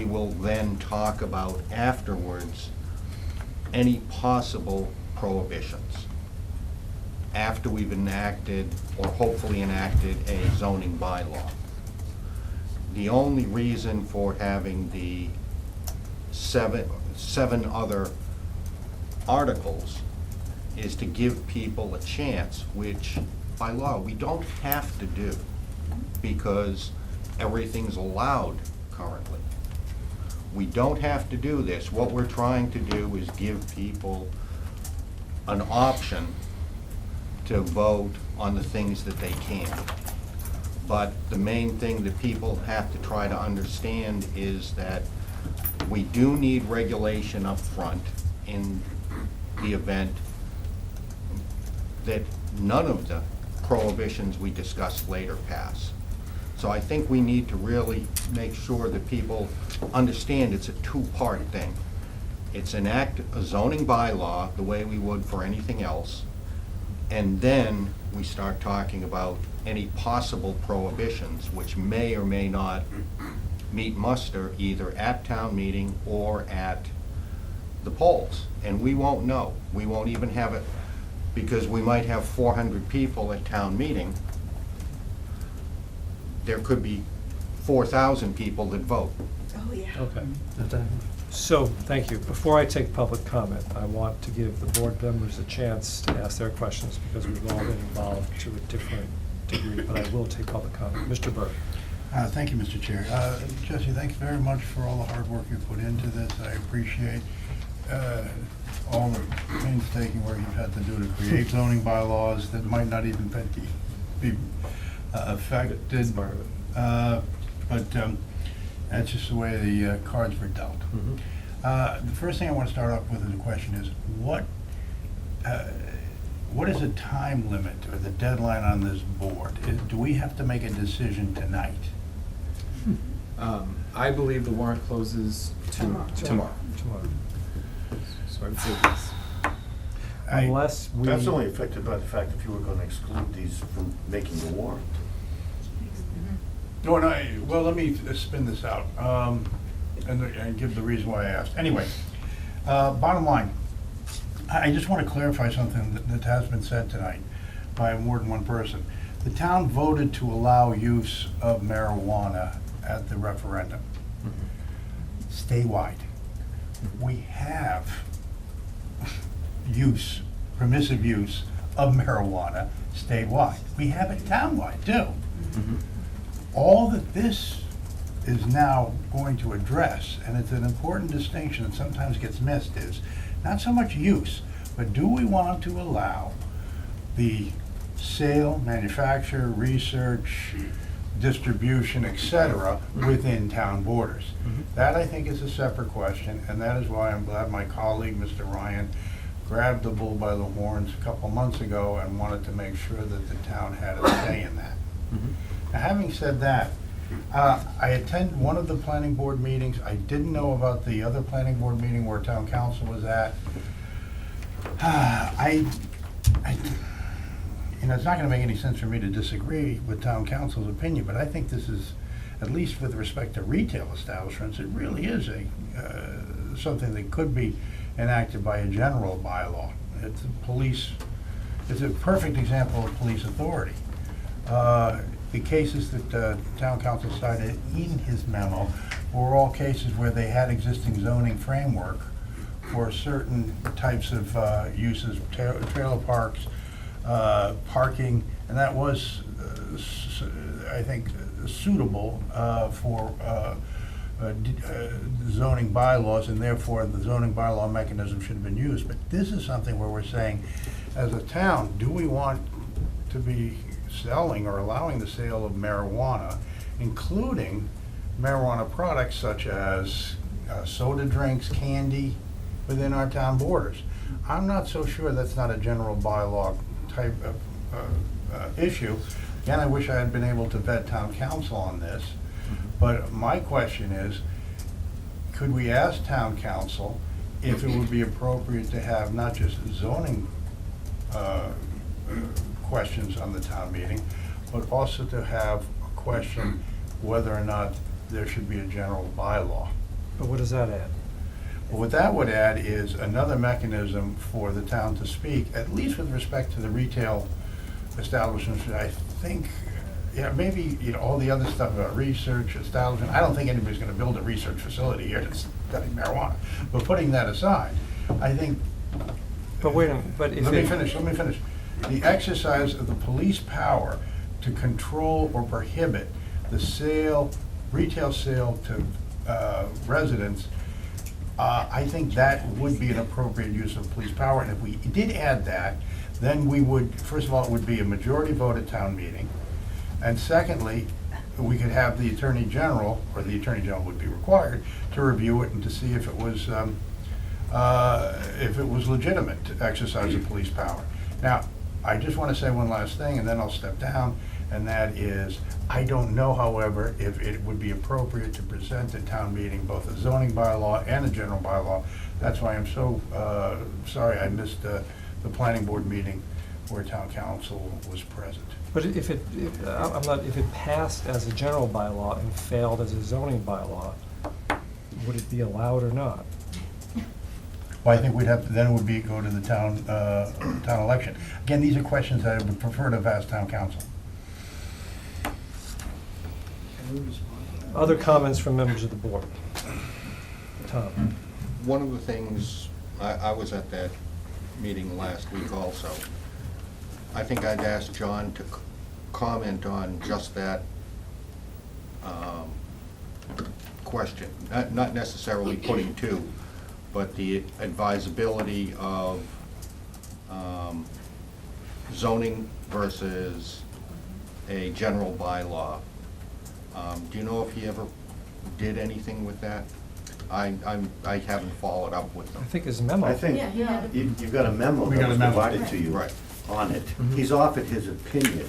will then talk about afterwards any possible prohibitions after we've enacted, or hopefully enacted, a zoning bylaw. The only reason for having the seven other articles is to give people a chance, which by law we don't have to do because everything's allowed currently. We don't have to do this. What we're trying to do is give people an option to vote on the things that they can. But the main thing that people have to try to understand is that we do need regulation up front in the event that none of the prohibitions we discuss later pass. So I think we need to really make sure that people understand it's a two-part thing. It's enact a zoning bylaw the way we would for anything else, and then we start talking about any possible prohibitions which may or may not meet muster either at town meeting or at the polls. And we won't know. We won't even have it, because we might have 400 people at town meeting. There could be 4,000 people that vote. Oh, yeah. Okay. So, thank you. Before I take public comment, I want to give the board members a chance to ask their questions because we've all been involved to a different degree, but I will take public comment. Mr. Burke. Thank you, Mr. Chair. Jesse, thanks very much for all the hard work you put into this. I appreciate all the painstaking work you've had to do to create zoning bylaws that might not even be affected. That's part of it. But that's just the way the cards were dealt. The first thing I want to start off with as a question is, what is the time limit or the deadline on this board? Do we have to make a decision tonight? I believe the warrant closes tomorrow. Tomorrow. So I would say this. Unless we. That's only affected by the fact if you were gonna exclude these from making the warrant. No, well, let me spin this out, and give the reason why I asked. Anyway, bottom line, I just want to clarify something that has been said tonight by more than one person. The town voted to allow use of marijuana at the referendum, statewide. We have permissive use of marijuana statewide. We have it townwide too. All that this is now going to address, and it's an important distinction that sometimes gets missed, is not so much use, but do we want to allow the sale, manufacture, research, distribution, etc., within town borders? That, I think, is a separate question, and that is why I'm glad my colleague, Mr. Ryan, grabbed the bull by the horns a couple months ago and wanted to make sure that the town had a say in that. Now, having said that, I attended one of the planning board meetings. I didn't know about the other planning board meeting where town council was at. It's not gonna make any sense for me to disagree with town council's opinion, but I think this is, at least with respect to retail establishments, it really is something that could be enacted by a general bylaw. It's police is a perfect example of police authority. The cases that town council cited in his memo were all cases where they had existing zoning framework for certain types of uses, trailer parks, parking, and that was, I think, suitable for zoning bylaws, and therefore the zoning bylaw mechanism should have been used. But this is something where we're saying, as a town, do we want to be selling or allowing the sale of marijuana, including marijuana products such as soda drinks, candy, within our town borders? I'm not so sure that's not a general bylaw type of issue. Again, I wish I had been able to vet town council on this, but my question is, could we ask town council if it would be appropriate to have not just zoning questions on the town meeting, but also to have a question whether or not there should be a general bylaw? But what does that add? Well, what that would add is another mechanism for the town to speak, at least with respect to the retail establishments. I think, maybe, all the other stuff about research establishment, I don't think anybody's gonna build a research facility here to study marijuana. But putting that aside, I think. But wait a minute, but if Let me it- finish. The exercise of the police power to control or prohibit the retail sale to residents, I think that would be an appropriate use of police power. And if we did add that, then we would, first of all, it would be a majority vote at town meeting. And secondly, we could have the Attorney General, or the Attorney General would be required, to review it and to see if it was legitimate to exercise the police power. Now, I just want to say one last thing, and then I'll step down, and that is, I don't know, however, if it would be appropriate to present at town meeting both a zoning bylaw and a general bylaw. That's why I'm so sorry I missed the planning board meeting where town council was present. But if it passed as a general bylaw and failed as a zoning bylaw, would it be allowed or not? Well, I think then it would go to the town election. Again, these are questions that I would prefer to have asked town council. Other comments from members of the board? Tom? One of the things, I was at that meeting last week also. I think I'd ask John to comment on just that question. Not necessarily putting two, but the advisability of zoning versus a general bylaw. Do you know if he ever did anything with that? I haven't followed up with I them. think his memo. I think Yeah, he had it. you've got a memo We that got a was memo. provided to you Right. on it. Mhm. He's offered his opinion,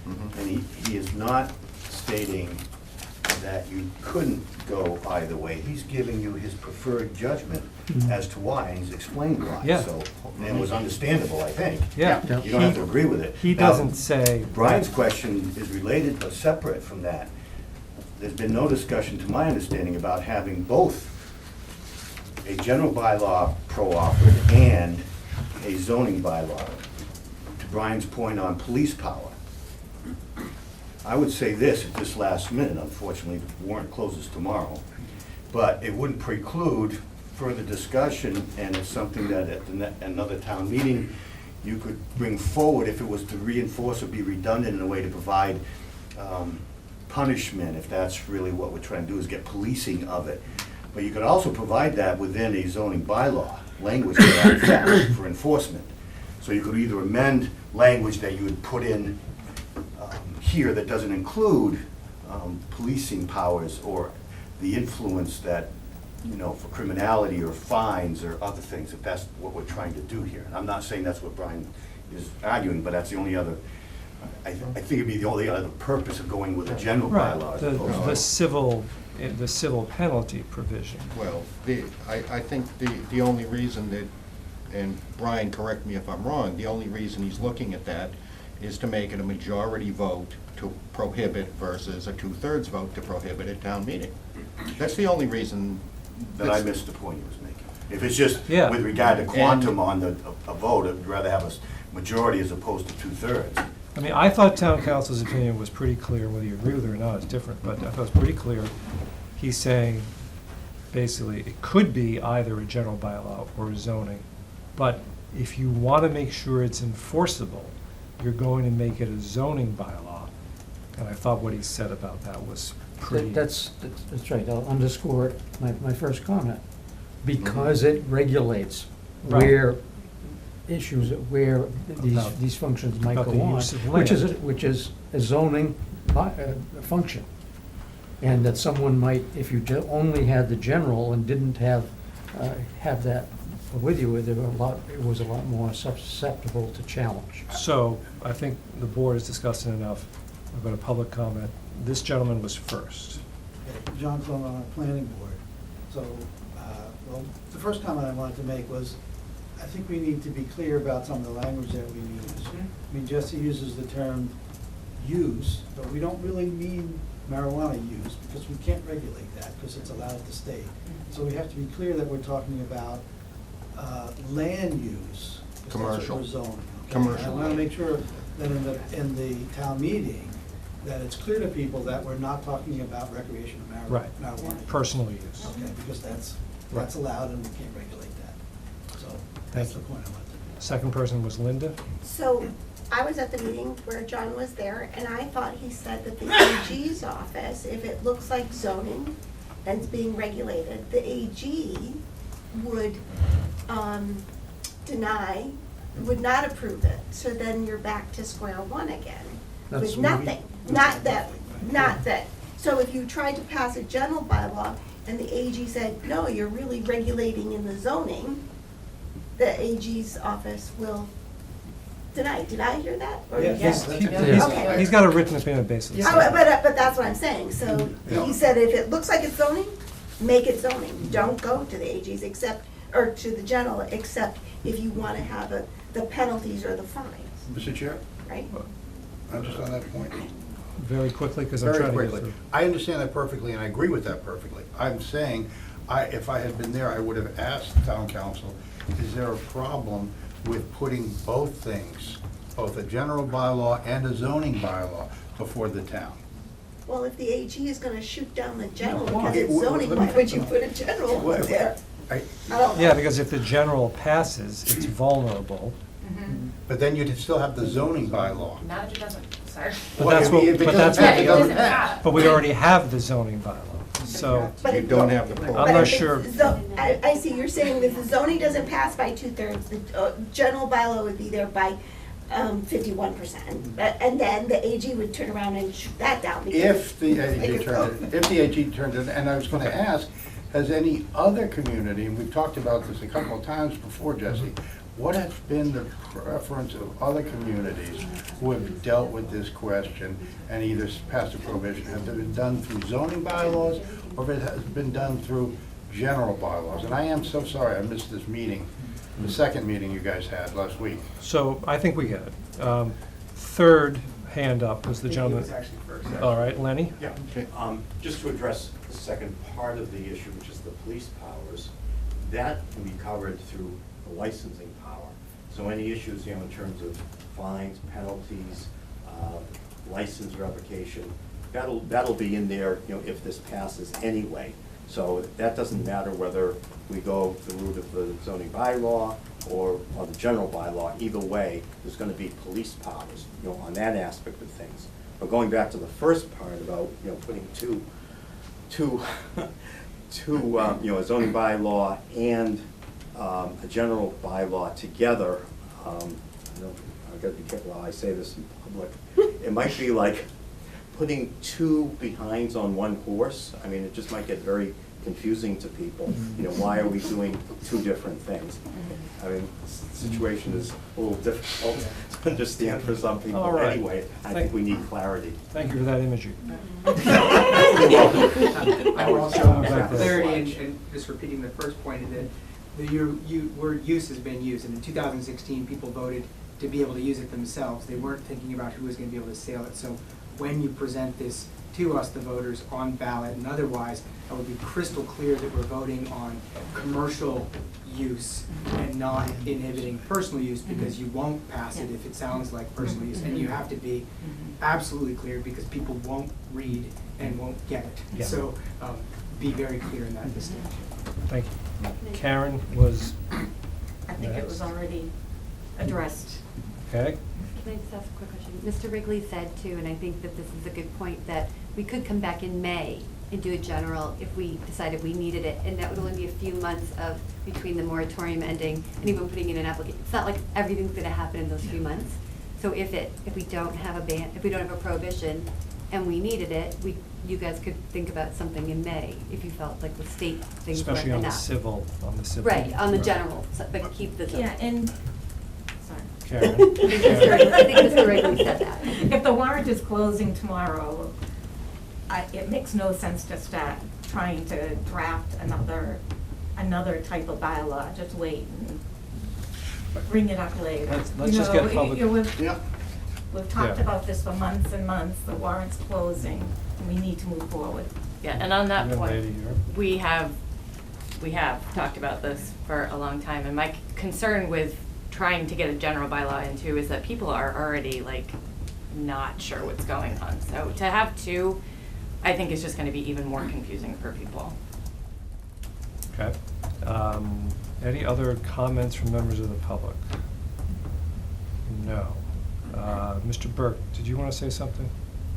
Mhm. and he is not stating that you couldn't go either way. He's giving you his preferred judgment as to why, and he's explained why. Yeah. So, and it was understandable, I think. Yeah. Yeah. You don't have to agree with it. He Now, doesn't say. Brian's question is related but separate from that. There's been no discussion, to my understanding, about having both a general bylaw pro-offered and a zoning bylaw. To Brian's point on police power, I would say this at this last minute, unfortunately, the warrant closes tomorrow, but it wouldn't preclude further discussion, and it's something that at another town meeting, you could bring forward if it was to reinforce or be redundant in a way to provide punishment, if that's really what we're trying to do, is get policing of it. But you could also provide that within a zoning bylaw, language to that effect for enforcement. So you could either amend language that you would put in here that doesn't include policing powers or the influence that, for criminality or fines or other things, if that's what we're trying to do here. And I'm not saying that's what Brian is arguing, but that's the only other, I think it'd be the only other purpose of going with a general Right, bylaw. as the opposed to- the civil penalty provision. Well, I think the only reason that, and Brian, correct me if I'm wrong, the only reason he's looking at that is to make it a majority vote to prohibit versus a 2/3 vote to prohibit at town meeting. That's the only reason. Then I missed the point he was making. If it's just Yeah. with regard to quantum on a vote, I'd rather have majority as opposed to 2/3. I mean, I thought town council's opinion was pretty clear, whether you agree with it or not, it's different, but I thought it was pretty clear. He's saying, basically, it could be either a general bylaw or a zoning, but if you want to make sure it's enforceable, you're going to make it a zoning bylaw. And I thought what he said about that was pretty. That's right, I'll underscore my first comment. Because it regulates Right. where issues, where About- these functions might about go the on, use of which land. is a zoning function. And that someone might, if you only had the general and didn't have that with you, it was a lot more susceptible to challenge. So, I think the board has discussed it enough. I've got a public comment. This gentleman was first. John Sloan on our planning board. So, well, the first comment I wanted to make was, I think we need to be clear about some of the language that we use. I mean, Jesse uses the term use, but we don't really mean marijuana use, because we can't regulate that, because it's allowed at the state. So we have to be clear that we're talking about land use. 'cause that's what Commercial. we're zoning, okay? Commercial I want to land. make sure that in the town meeting, that it's clear to people that we're not talking about recreational Right. marijuana. Personal use. Okay, because that's Right. allowed and we can't regulate that. So Thank that's the you. point I wanted to make. Second person was Linda. So I was at the meeting where John was there, and I thought he said that the AG's office, if it looks like zoning and it's being regulated, the AG would deny, would not approve it. So then you're back to square one again, That's with nothing. Not that. So if you tried to pass a general bylaw and the AG said, no, you're really regulating in the zoning, the AG's office will deny. Did I hear that? Or Yes. yes? Okay. He's got a written opinion basically. Oh, but that's what I'm saying. So he said if it looks like it's zoning, make it zoning. Don't go to the AG's except, or to the general, except if you want to have the penalties or the fines, Mr. Chair, right? I'm just on that point. Very quickly, because I'm Very trying to get quickly. through. I understand that perfectly, and I agree with that perfectly. I'm saying, if I had been there, I would have asked town council, is there a problem with putting both things, both a general bylaw and a zoning bylaw, before the town? Well, if the AG is going to shoot down the general Why? because it's zoning, why would you put a general Why- in there? I- I don't know. Yeah, because if the general passes, it's vulnerable. But then you'd still have the zoning bylaw. Not if it doesn't, sorry. But that's what, If it but doesn't that's pass, what, it It doesn't doesn't pass. pass. but we already have the zoning bylaw, so. But You it- don't have the but pro. I'm not if it's sure. I see, you're saying that the zoning doesn't pass by 2/3, the general bylaw would be there by 51%. And then the AG would turn around and shoot that down. because If the it's like AG it's turned it, if the AG turned it, and I was gonna ask, has any other community, and we've talked about this a couple of times before, Jesse, what has been the preference of other communities who have dealt with this question and either passed a prohibition? Have it been done through zoning bylaws, or if it has been done through general bylaws? And I am so sorry I missed this meeting, the second meeting you guys had last week. So I think we get it. Third hand up was the gentleman. actually first. All right, Lenny? Yeah, just to address the second part of the issue, which is the police powers, that can be covered through the licensing power. So any issues, in terms of fines, penalties, license revocation, that'll be in there, if this passes anyway. So that doesn't matter whether we go the route of the zoning bylaw or the general bylaw. Either way, there's gonna be police powers, on that aspect of things. But going back to the first part about, putting two, a zoning bylaw and a general bylaw together, I've got to be careful how I say this in public. It might be like putting two behinds on one horse. I mean, it just might get very confusing to people. Why are we doing two different things? I mean, the situation is a little difficult to understand for some people. All right. Anyway, I think we need clarity. Thank you for that imagery. I will also, for clarity, and just repeating the first point, is that the word use has been used, and in 2016, people voted to be able to use it themselves. They weren't thinking about who was gonna be able to sell it. So when you present this to us, the voters, on ballot and otherwise, it would be crystal clear that we're voting on commercial use and not inhibiting personal use, because you won't pass it if it sounds like personal use. And you have to be absolutely clear, because people won't read and won't get it. Yeah. So be very clear in that distinction. Thank you. Karen was, I think it was already addressed. okay? Can I just ask a quick question? Mr. Wrigley said too, and I think that this is a good point, that we could come back in May and do a general if we decided we needed it, and that would only be a few months of between the moratorium ending and even putting in an application. It's not like everything's gonna happen in those few months. So if we don't have a ban, if we don't have a prohibition and we needed it, you guys could think about something in May if you felt like the state things weren't Especially on the enough. civil. Right, on the Right. general, but keep the. Yeah, and, sorry. Karen. I think Mr. Wrigley said that. If the warrant is closing tomorrow, it makes no sense to start trying to draft another type of bylaw. Just wait and bring it up later. Let's You just know, get public. Yeah. We've talked Yeah. about this for months and months. The warrant's closing, and we need to move forward. Yeah, and on that Young point, lady here. we have talked about this for a long time, and my concern with trying to get a general bylaw into is that people are already like not sure what's going on. So to have two, I think is just gonna be even more confusing for people. Okay. Any other comments from members of the public? No. Mr. Burke, did you want to say something?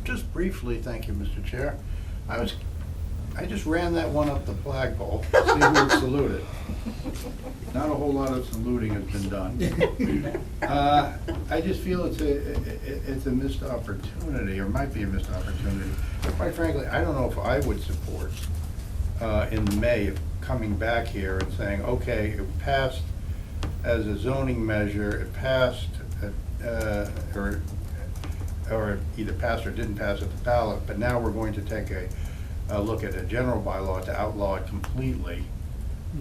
Just briefly, thank you, Mr. Chair. I just ran that one up the flagpole, see who would salute it. Not a whole lot of saluting has been done. I just feel it's a missed opportunity, or might be a missed opportunity. Quite frankly, I don't know if I would support in May of coming back here and saying, okay, it passed as a zoning measure, it passed, or either passed or didn't pass at the ballot, but now we're going to take a look at a general bylaw to outlaw it completely.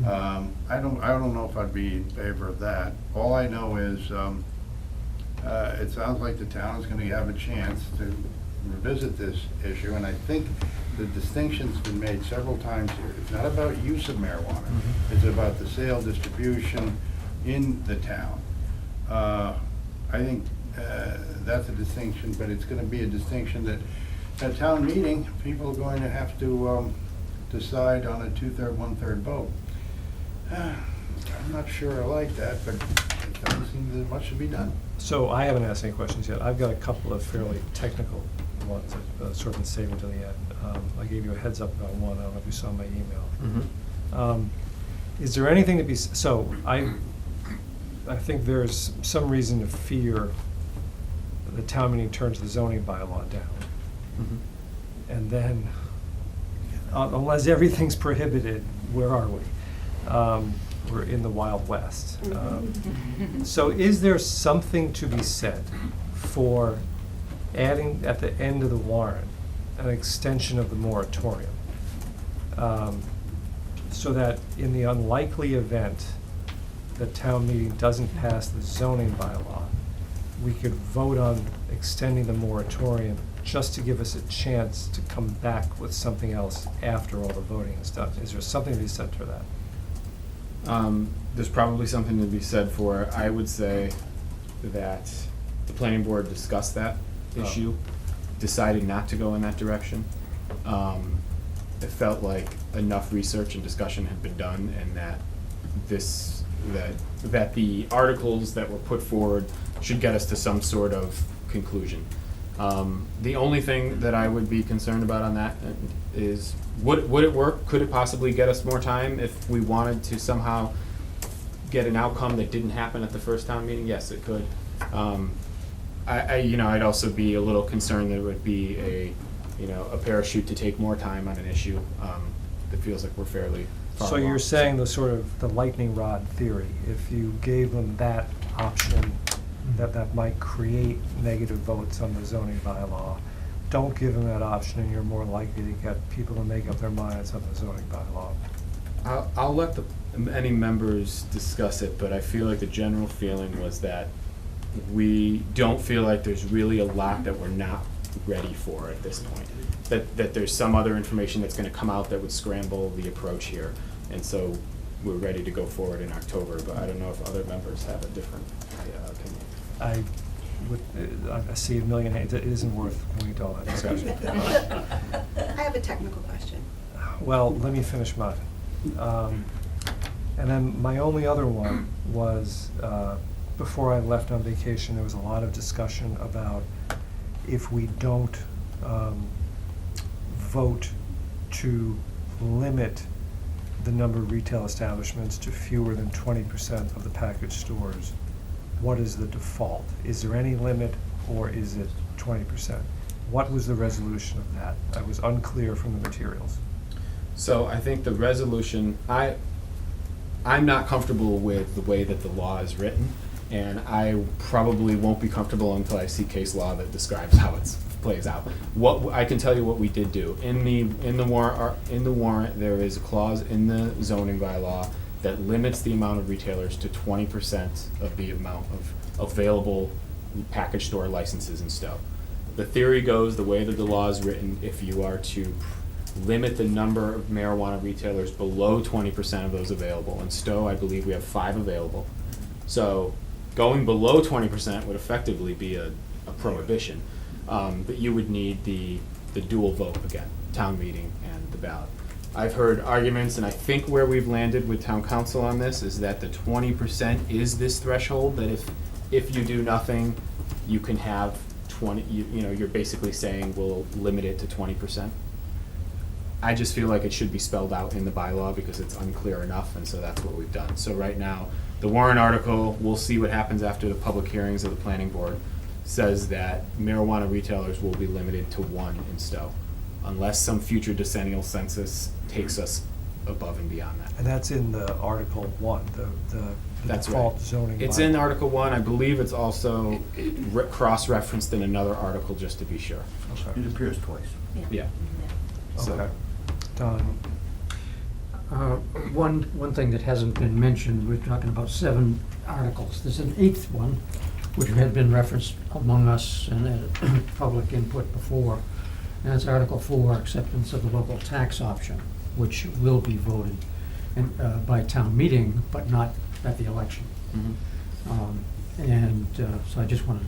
I don't know if I'd be in favor of that. All I know is, it sounds like the town is gonna have a chance to revisit this issue, and I think the distinction's been made several times here. It's not about use of marijuana. It's about the sale, distribution in the town. I think that's a distinction, but it's gonna be a distinction that at town meeting, people are going to have to decide on a 2/3, 1/3 vote. I'm not sure I like that, but it doesn't seem there's much to be done. So I haven't asked any questions yet. I've got a couple of fairly technical ones that sort of been saving to the end. I gave you a heads up about one. I don't know if you saw my email. Is there anything to be, so I think there's some reason to fear the town meeting turns the zoning bylaw down. And then, unless everything's prohibited, where are we? We're in the Wild West. So is there something to be said for adding at the end of the warrant an extension of the moratorium? So that in the unlikely event that town meeting doesn't pass the zoning bylaw, we could vote on extending the moratorium just to give us a chance to come back with something else after all the voting is done. Is there something to be said for that? There's probably something to be said for, I would say that the planning board discussed that issue, decided not to go in that direction. It felt like enough research and discussion had been done, and that that the articles that were put forward should get us to some sort of conclusion. The only thing that I would be concerned about on that is, would it work? Could it possibly get us more time if we wanted to somehow get an outcome that didn't happen at the first town meeting? Yes, it could. I'd also be a little concerned that it would be a parachute to take more time on an issue that feels like we're fairly far So along. you're saying the lightning rod theory, if you gave them that option, that might create negative votes on the zoning bylaw. Don't give them that option and you're more likely to get people to make up their minds on the zoning bylaw. I'll let any members discuss it, but I feel like the general feeling was that we don't feel like there's really a lot that we're not ready for at this point. That there's some other information that's gonna come out that would scramble the approach here. And so we're ready to go forward in October, but I don't know if other members have a different opinion. I see a million hands, it isn't worth going into all that discussion. I have a technical question. Well, let me finish mine. And then my only other one was, before I left on vacation, there was a lot of discussion about if we don't vote to limit the number of retail establishments to fewer than 20% of the package stores, what is the default? Is there any limit, or is it 20%? What was the resolution of that? I was unclear from the materials. So I think the resolution, I'm not comfortable with the way that the law is written, and I probably won't be comfortable until I see case law that describes how it plays out. What I can tell you what we did do in the warrant, there is a clause in the zoning bylaw that limits the amount of retailers to 20% of the amount of available package store licenses in Stowe. The theory goes, the way that the law is written, if you are to limit the number of marijuana retailers below 20% of those available. In Stowe, I believe we have 5 available. So going below 20% would effectively be a prohibition. But you would need the dual vote again, town meeting and the ballot. I've heard arguments, and I think where we've landed with town council on this is that the 20% is this threshold, that if you do nothing, you can have 20, you're basically saying we'll limit it to 20%. I just feel like it should be spelled out in the bylaw because it's unclear enough, and so that's what we've done. So right now, the warrant article, we'll see what happens after the public hearings of the planning board, says that marijuana retailers will be limited to 1 in Stowe, unless some future decennial census takes us above and beyond that. And that's in the Article 1, the That's default right. zoning. It's bylaw. in Article 1. I believe it's also cross-referenced in another article, just to be sure. Okay. It appears twice. Yeah. So- Okay. Don? One thing that hasn't been mentioned, we're talking about 7 articles. There's an 8th one, which had been referenced among us and had public input before. And that's Article 4, acceptance of the local tax option, which will be voted by town meeting, but not at the election. So I just wanted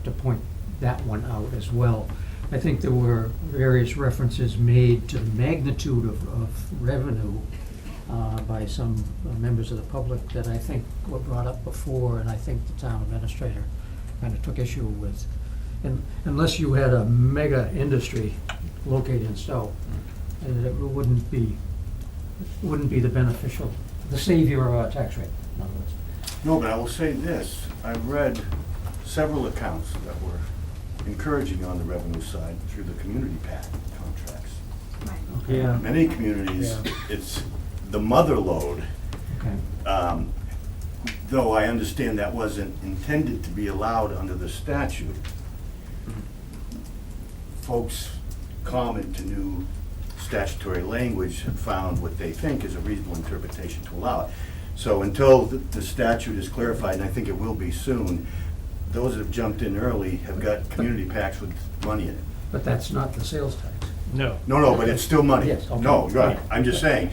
to point that one out as well. I think there were various references made to the magnitude of revenue by some members of the public that I think were brought up before, and I think the town administrator kind of took issue with. And unless you had a mega industry located in Stowe, it wouldn't be the beneficial, the savior of our tax rate, in other words. No, but I will say this, I've read several accounts that were encouraging on the revenue side through the community PAC contracts. Yeah. Many communities, Yeah. it's the mother load, Okay. though I understand that wasn't intended to be allowed under the statute. Folks common to new statutory language have found what they think is a reasonable interpretation to allow it. So until the statute is clarified, and I think it will be soon, those that have jumped in early have got community packs with money in it. But that's not the sales tax. No. No, but it's still money. Yes, okay. No, right, I'm just saying,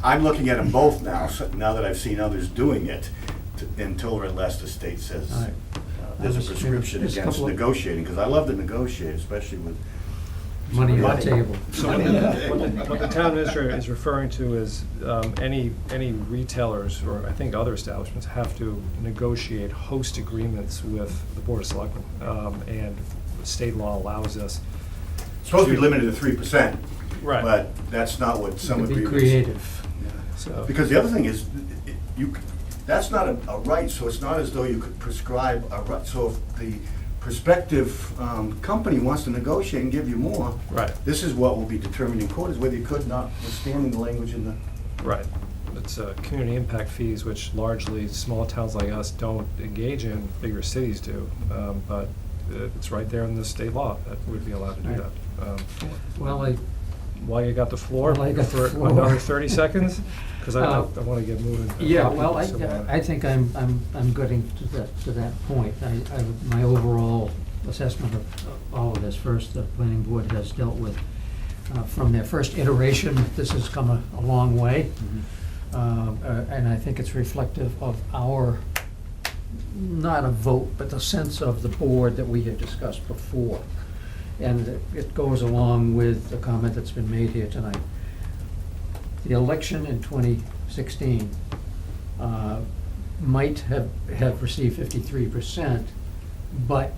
I'm looking at them both now, now that I've seen others doing it, until or unless the state says All right. there's a There's prescription a against couple of- negotiating, because I love to negotiate, especially with. Money on the Money. table. So what the town administrator is referring to is any retailers, or I think other establishments, have to negotiate host agreements with the Board of Selectmen. And state law allows us. It's supposed to be limited to 3%. Right. But that's not what some It could be agreements. creative. So, Because the other thing is, that's not a right, so it's not as though you could prescribe a right. So if the prospective company wants to negotiate and give you more, right, this is what will be determined in court, is whether you could, notwithstanding the language in the. right. It's community impact fees, which largely small towns like us don't engage in, bigger cities do. But it's right there in the state law that we'd be allowed to do that. Well, while you got the floor, While I got the for floor. another 30 seconds? Because I want to get moving. Yeah, well, I think I'm getting to that point. My overall assessment of all of this, first, the planning board has dealt with, from their first iteration, this has come a long way. And I think it's reflective of our, not a vote, but the sense of the board that we had discussed before. And it goes along with the comment that's been made here tonight. The election in 2016 might have received 53%, but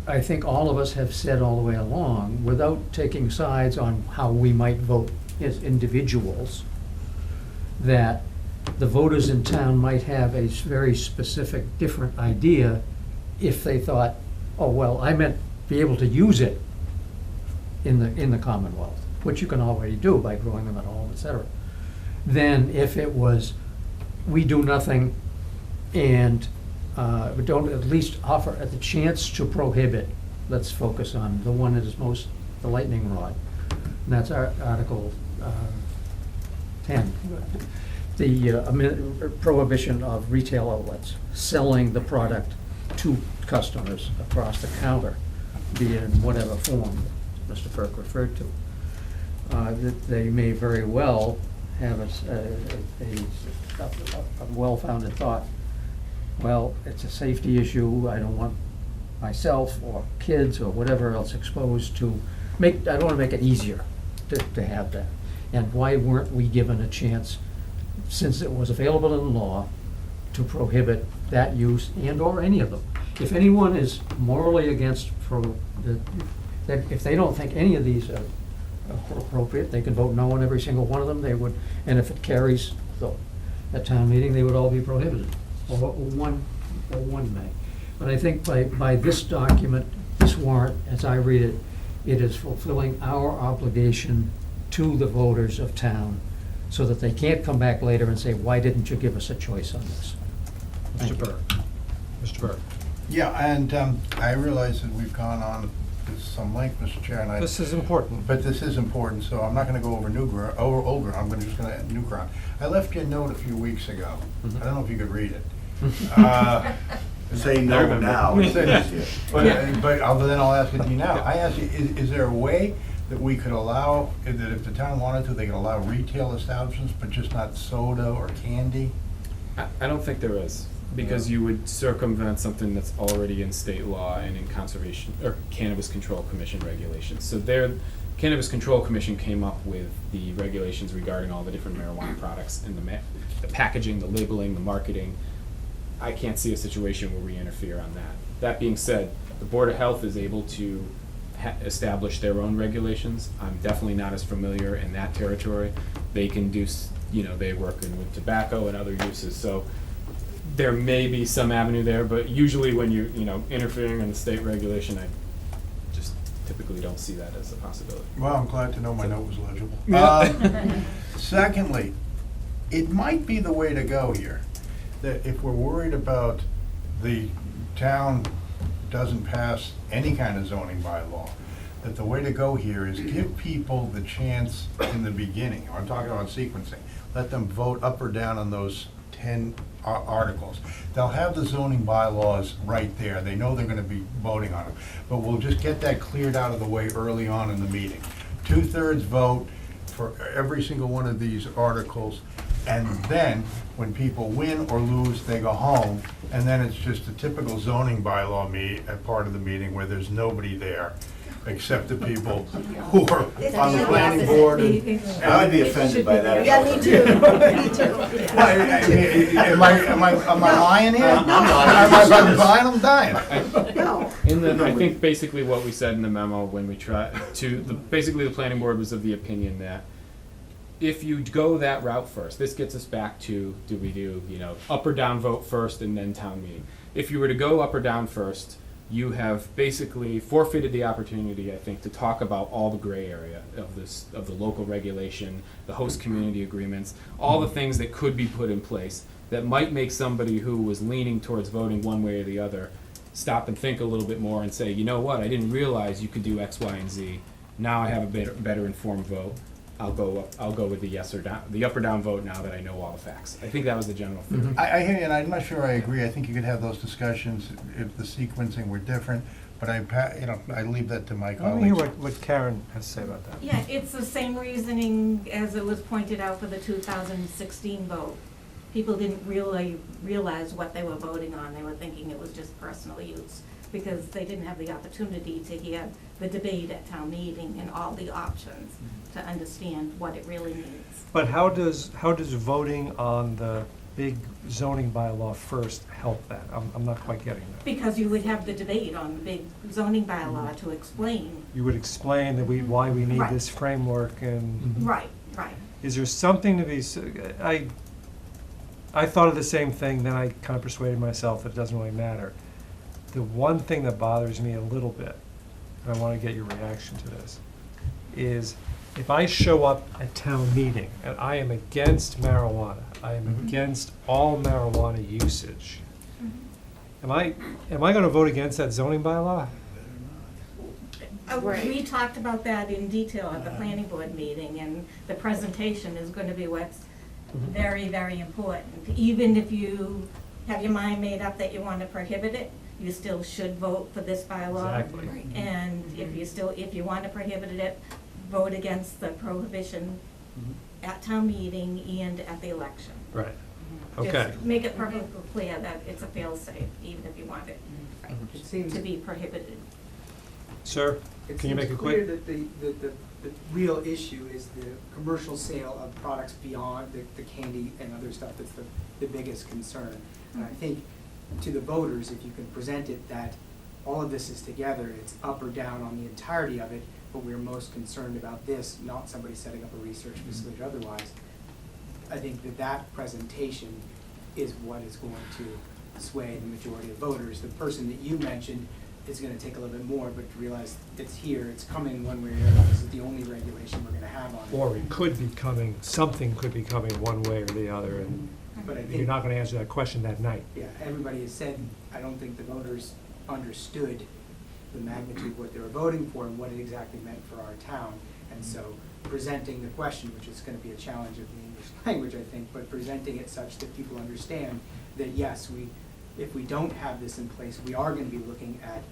I think all of us have said all the way along, without taking sides on how we might vote as individuals, that the voters in town might have a very specific, different idea if they thought, oh, well, I meant be able to use it in the Commonwealth, which you can already do by growing them at home, et cetera. Than if it was, we do nothing and we don't at least offer the chance to prohibit. Let's focus on the one that is most, the lightning rod. And that's our Article 10. The prohibition of retail outlets selling the product to customers across the counter, be it in whatever form that Mr. Burke referred to. That they may very well have a well-founded thought. Well, it's a safety issue. I don't want myself or kids or whatever else exposed to I don't want to make it easier to have that. And why weren't we given a chance, since it was available in law, to prohibit that use and/or any of them? If anyone is morally against, if they don't think any of these are appropriate, they can vote no on every single one of them. They would, and if it carries at town meeting, they would all be prohibited, or one may. But I think by this document, this warrant, as I read it, it is fulfilling our obligation to the voters of town, so that they can't come back later and say, why didn't you give us a choice on this? Mr. Burke. Mr. Burke. Yeah, and I realize that we've gone on to some length, Mr. Chair, and This is important. but this is important, so I'm not gonna go over old ground, I'm just gonna add new ground. I left you a note a few weeks ago. I don't know if you could read it. Say no now. But other than I'll ask it to you now. I ask you, is there a way that we could allow, that if the town wanted to, they could allow retail establishments, but just not soda or candy? I don't think there is, because you would circumvent something that's already in state law and in conservation, or Cannabis Control Commission regulations. So Cannabis Control Commission came up with the regulations regarding all the different marijuana products and the packaging, the labeling, the marketing. I can't see a situation where we interfere on that. That being said, the Board of Health is able to establish their own regulations. I'm definitely not as familiar in that territory. They can do, they work with tobacco and other uses, so there may be some avenue there, but usually when you're, interfering in the state regulation, I just typically don't see that as a possibility. Well, I'm glad to know my note was legible. Yeah. Secondly, it might be the way to go here, that if we're worried about the town doesn't pass any kind of zoning bylaw, that the way to go here is give people the chance in the beginning, I'm talking about sequencing, let them vote up or down on those 10 articles. They'll have the zoning bylaws right there, they know they're gonna be voting on them, but we'll just get that cleared out of the way early on in the meeting. 2/3 vote for every single one of these articles, and then, when people win or lose, they go home, and then it's just a typical zoning bylaw part of the meeting where there's nobody there, except the people who are on the planning board. I would be offended by that. Yeah, me too, me too. Am I lying here? I'm not. Am I lying? I'm dying. No. I think basically what we said in the memo when we tried basically the planning board was of the opinion that if you go that route first, this gets us back to, do we do, up or down vote first and then town meeting? If you were to go up or down first, you have basically forfeited the opportunity, I think, to talk about all the gray area of the local regulation, the host community agreements, all the things that could be put in place that might make somebody who was leaning towards voting one way or the other stop and think a little bit more and say, you know what, I didn't realize you could do X, Y, and Z. Now I have a better informed vote. I'll go with the yes or down, the up or down vote now that I know all the facts. I think that was the general theory. I hear you, and I'm not sure I agree. I think you could have those discussions if the sequencing were different, but I leave that to my Let me hear colleagues. what Karen has to say about that. Yeah, it's the same reasoning as it was pointed out for the 2016 vote. People didn't really realize what they were voting on. They were thinking it was just personal use because they didn't have the opportunity to hear the debate at town meeting and all the options to understand what it really means. But how does voting on the big zoning bylaw first help that? I'm not quite getting that. Because you would have the debate on the big zoning bylaw to explain. You would explain that why we need Right. this framework and. Right. Is there something to be, I thought of the same thing, then I kind of persuaded myself that it doesn't really matter. The one thing that bothers me a little bit, and I want to get your reaction to this, is if I show up at town meeting and I am against marijuana, I am against all marijuana usage, am I gonna vote against that zoning bylaw? We talked about that in detail at the planning board meeting, and the presentation is going to be what's very, very important. Even if you have your mind made up that you want to prohibit it, you still should vote for this bylaw. Exactly. And if you want to prohibit it, vote against the prohibition at town meeting and at the election. Right, okay. Just make it perfectly clear that it's a fail-safe, even if you want it It seems, to be prohibited. Sir, it can you make seems it clear quick? that the real issue is the commercial sale of products beyond the candy and other stuff that's the biggest concern. And I think to the voters, if you can present it that all of this is together, it's up or down on the entirety of it, but we're most concerned about this, not somebody setting up a research facility or otherwise. I think that presentation is what is going to sway the majority of voters. The person that you mentioned is gonna take a little bit more, but to realize it's here, it's coming one way or the other. This is the only regulation we're gonna have on it. Or it could be coming, something could be coming one way or the other, and But I you're think, not gonna answer that question that night. yeah, everybody has said, I don't think the voters understood the magnitude of what they were voting for and what it exactly meant for our town. And so presenting the question, which is gonna be a challenge of the English language, I think, but presenting it such that people understand that yes, if we don't have this in place, we are gonna be looking at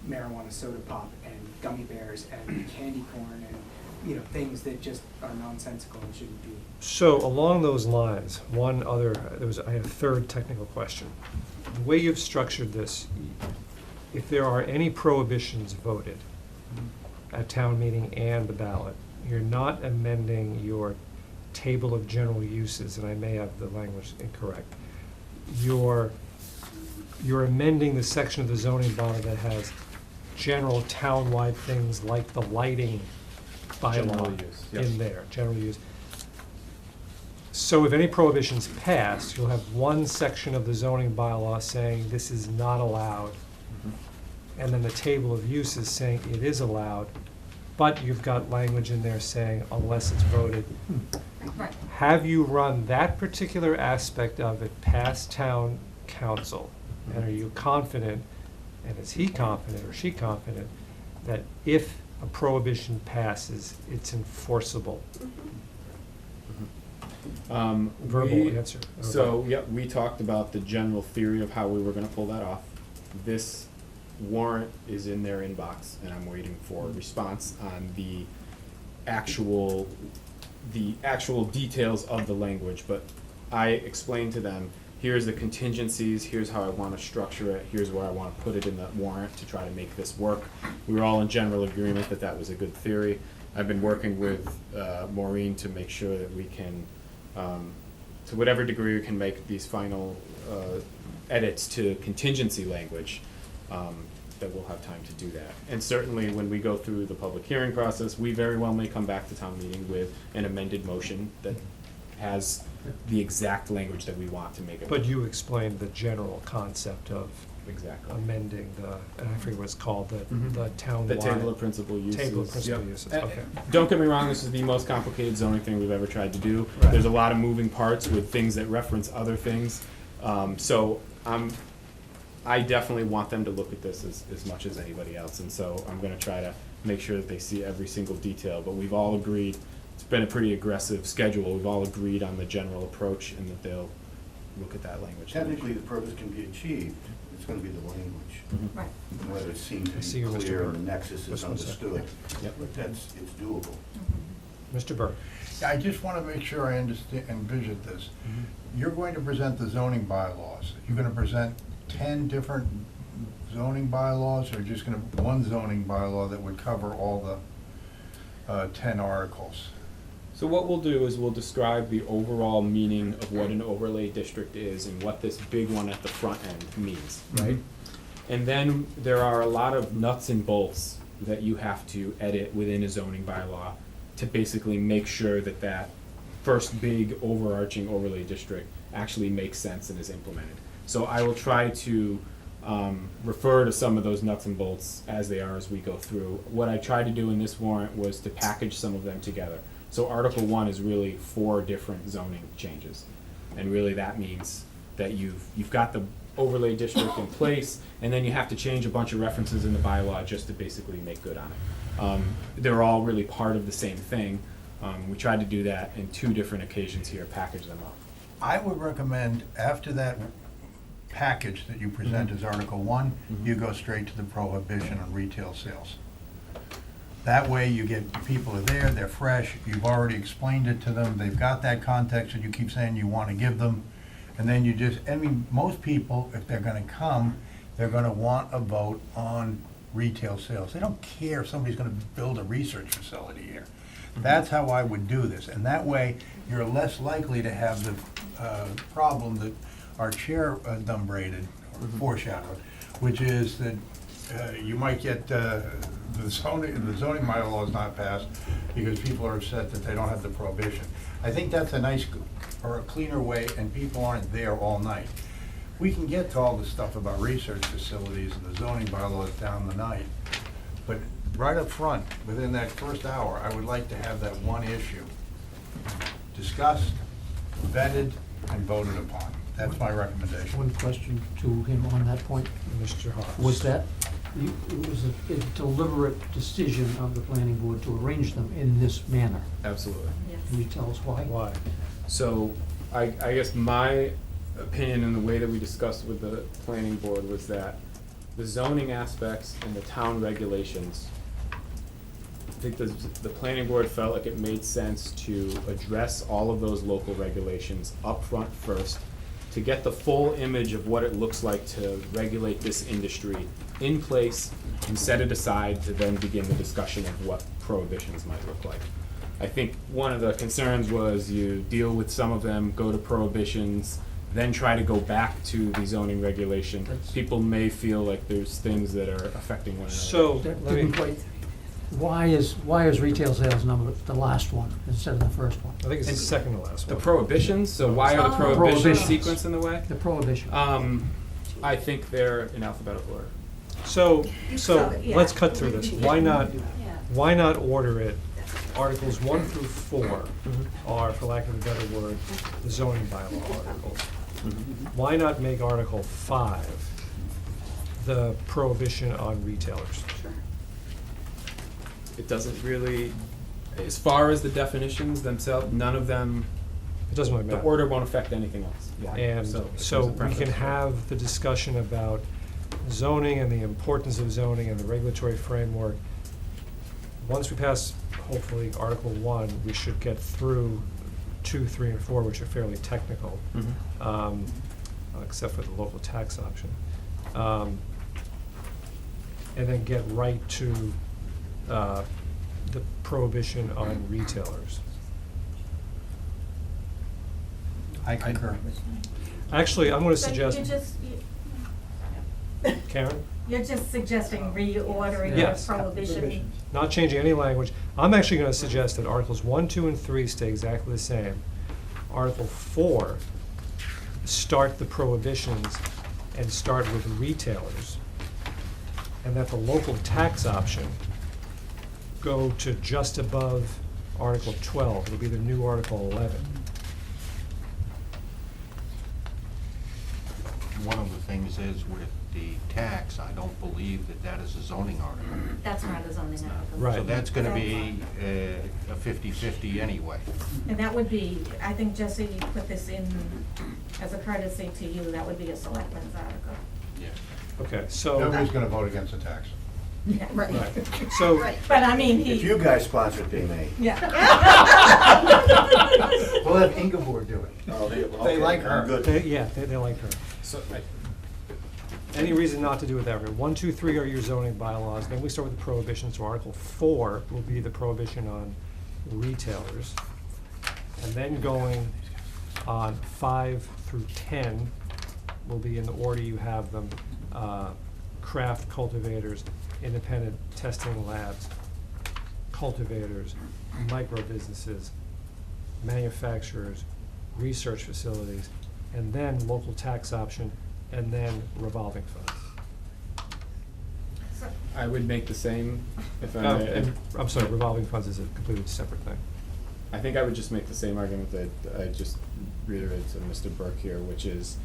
marijuana soda pop and gummy bears and candy corn and, things that just are nonsensical and shouldn't be. So along those lines, I had a third technical question. The way you've structured this, if there are any prohibitions voted at town meeting and the ballot, you're not amending your table of general uses, and I may have the language incorrect. You're amending the section of the zoning bylaw that has general townwide things like the lighting General bylaw use, yes. in there, general use. So if any prohibitions pass, you'll have one section of the zoning bylaw saying this is not allowed, and then the table of uses saying it is allowed, but you've got language in there saying unless it's voted. Right. Have you run that particular aspect of it past town council? And are you confident, and is he confident or she confident, that if a prohibition passes, it's enforceable? Verbal We- answer. So, yep, we talked about the general theory of how we were gonna pull that off. This warrant is in their inbox, and I'm waiting for a response on the actual details of the language, but I explained to them, here's the contingencies, here's how I wanna structure it, here's where I wanna put it in the warrant to try to make this work. We were all in general agreement that that was a good theory. I've been working with Maureen to make sure that we can, to whatever degree we can make these final edits to contingency language, that we'll have time to do that. And certainly, when we go through the public hearing process, we very well may come back to town meeting with an amended motion that has the exact language that we want to make it. But you explained the general concept of Exactly. amending and I forget what it's called, the townwide. The table of principal uses. Table of principal Yep. uses, And- okay. Don't get me wrong, this is the most complicated zoning thing we've ever tried to do. Right. There's a lot of moving parts with things that reference other things. So I definitely want them to look at this as much as anybody else, and so I'm gonna try to make sure that they see every single detail, but we've all agreed it's been a pretty aggressive schedule. We've all agreed on the general approach and that they'll look at that language. Technically, the purpose can be achieved, it's gonna be the language. Right. And whether it's seen I see to you, be Mr. clear and Burke. the nexus is Just one second. understood, Yep. but it's doable. Mr. Burke? I just want to make sure I understand, envision this. You're going to present the zoning bylaws. You're going to present 10 different zoning bylaws, or just going to, one zoning bylaw that would cover all the 10 articles? So what we'll do is we'll describe the overall meaning of what an overlay district is and what this big one at the front end means, right? And then there are a lot of nuts and bolts that you have to edit within a zoning bylaw to basically make sure that that first big overarching overlay district actually makes sense and is implemented. So I will try to refer to some of those nuts and bolts as they are as we go through. What I tried to do in this warrant was to package some of them together. So Article 1 is really 4 different zoning changes. And really that means that you've got the overlay district in place, and then you have to change a bunch of references in the bylaw just to basically make good on it. They're all really part of the same thing. We tried to do that in 2 different occasions here, package them up. I would recommend, after that package that you present as Article 1, you go straight to the prohibition on retail sales. That way you get, people are there, they're fresh, you've already explained it to them, they've got that context that you keep saying you want to give them. And then you just, I mean, most people, if they're gonna come, they're gonna want a vote on retail sales. They don't care if somebody's gonna build a research facility here. That's how I would do this, and that way, you're less likely to have the problem that our chair enumerated, or foreshadowed, which is that you might get the zoning bylaw is not passed because people are upset that they don't have the prohibition. I think that's a nice, or a cleaner way, and people aren't there all night. We can get to all the stuff about research facilities and the zoning bylaws down the night, but right up front, within that first hour, I would like to have that one issue discussed, vetted, and voted upon. That's my recommendation. One question to him on that point. Mr. Hawes? Was that, it was a deliberate decision of the planning board to arrange them in this manner? Absolutely. Can you tell us why? Why? So I guess my opinion and the way that we discussed with the planning board was that the zoning aspects and the town regulations, I think the planning board felt like it made sense to address all of those local regulations up front first, to get the full image of what it looks like to regulate this industry in place and set it aside to then begin the discussion of what prohibitions might look like. I think one of the concerns was you deal with some of them, go to prohibitions, then try to go back to the zoning regulation. People may feel like there's things that are affecting one another. So, That let me, didn't quite, why is retail sales number the last one instead of the first one? I think it's the And second to last The one. prohibitions, so why are the Oh. prohibitions Prohibitions. sequenced in the way? The prohibition. I think they're in alphabetical order. So, Yeah. let's cut through this. Why not Yeah. order it? Articles 1 through 4 are, for lack of a better word, the zoning bylaw articles. Why not make Article 5 the prohibition on retailers? It doesn't really, as far as the definitions themselves, none of them, It doesn't really the matter. order won't affect anything else. Yeah. And if so there's a we can preference. have the discussion about zoning and the importance of zoning and the regulatory framework. Once we pass, hopefully, Article 1, we should get through 2, 3, and 4, which are fairly technical, except for the local tax option. And then get right to the prohibition on retailers. I concur. Actually, I'm gonna So suggest, Karen? You're just suggesting reordering Yes. the prohibition? Not changing any language. I'm actually gonna suggest that Articles 1, 2, and 3 stay exactly the same. Article 4, start the prohibitions and start with retailers. And that the local tax option go to just above Article 12. It'll be the new Article 11. One of the things things is with the tax, I don't believe that that is a zoning article. That's not a zoning article. Right. So that's gonna be a 50-50 anyway. And that would be, I think Jesse put this in as a courtesy to you, that would be a selectmen's article. Yeah. Okay, so. Nobody's gonna vote against the tax. Yeah, Right. So, Right. But I mean, he. If you guys sponsor it, they may. Yeah. We'll have Ingeborg do it. Oh, They okay, like her. Good. they like her. So, Any reason not to do it that way? 1, 2, 3 are your zoning bylaws, then we start with the prohibitions, so Article 4 will be the prohibition on retailers. And then going on 5 through 10 will be in the order you have them, craft cultivators, independent testing labs, cultivators, micro businesses, manufacturers, research facilities, and then local tax option, and then revolving funds. I would make the same, if I may. And, I'm sorry, revolving funds is a completely separate thing. I think I would just make the same argument that I just reiterated to Mr. Burke here, which is,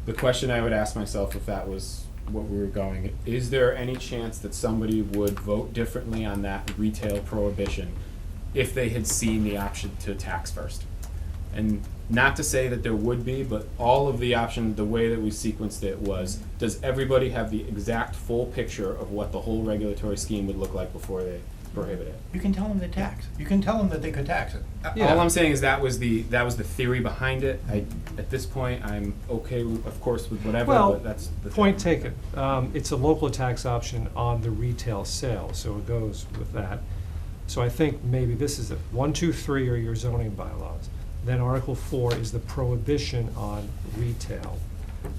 the question I would ask myself if that was what we were going, is there any chance that somebody would vote differently on that retail prohibition if they had seen the option to tax first? And not to say that there would be, but all of the options, the way that we sequenced it was, does everybody have the exact full picture of what the whole regulatory scheme would look like before they prohibit it? You can tell them to tax. You can tell them that they could tax it. Yeah. All I'm saying is that was the theory behind it. At this point, I'm okay, of course, with whatever, Well, but that's the point thing. taken. It's a local tax option on the retail sale, so it goes with that. So I think maybe this is it. 1, 2, 3 are your zoning bylaws. Then Article 4 is the prohibition on retail.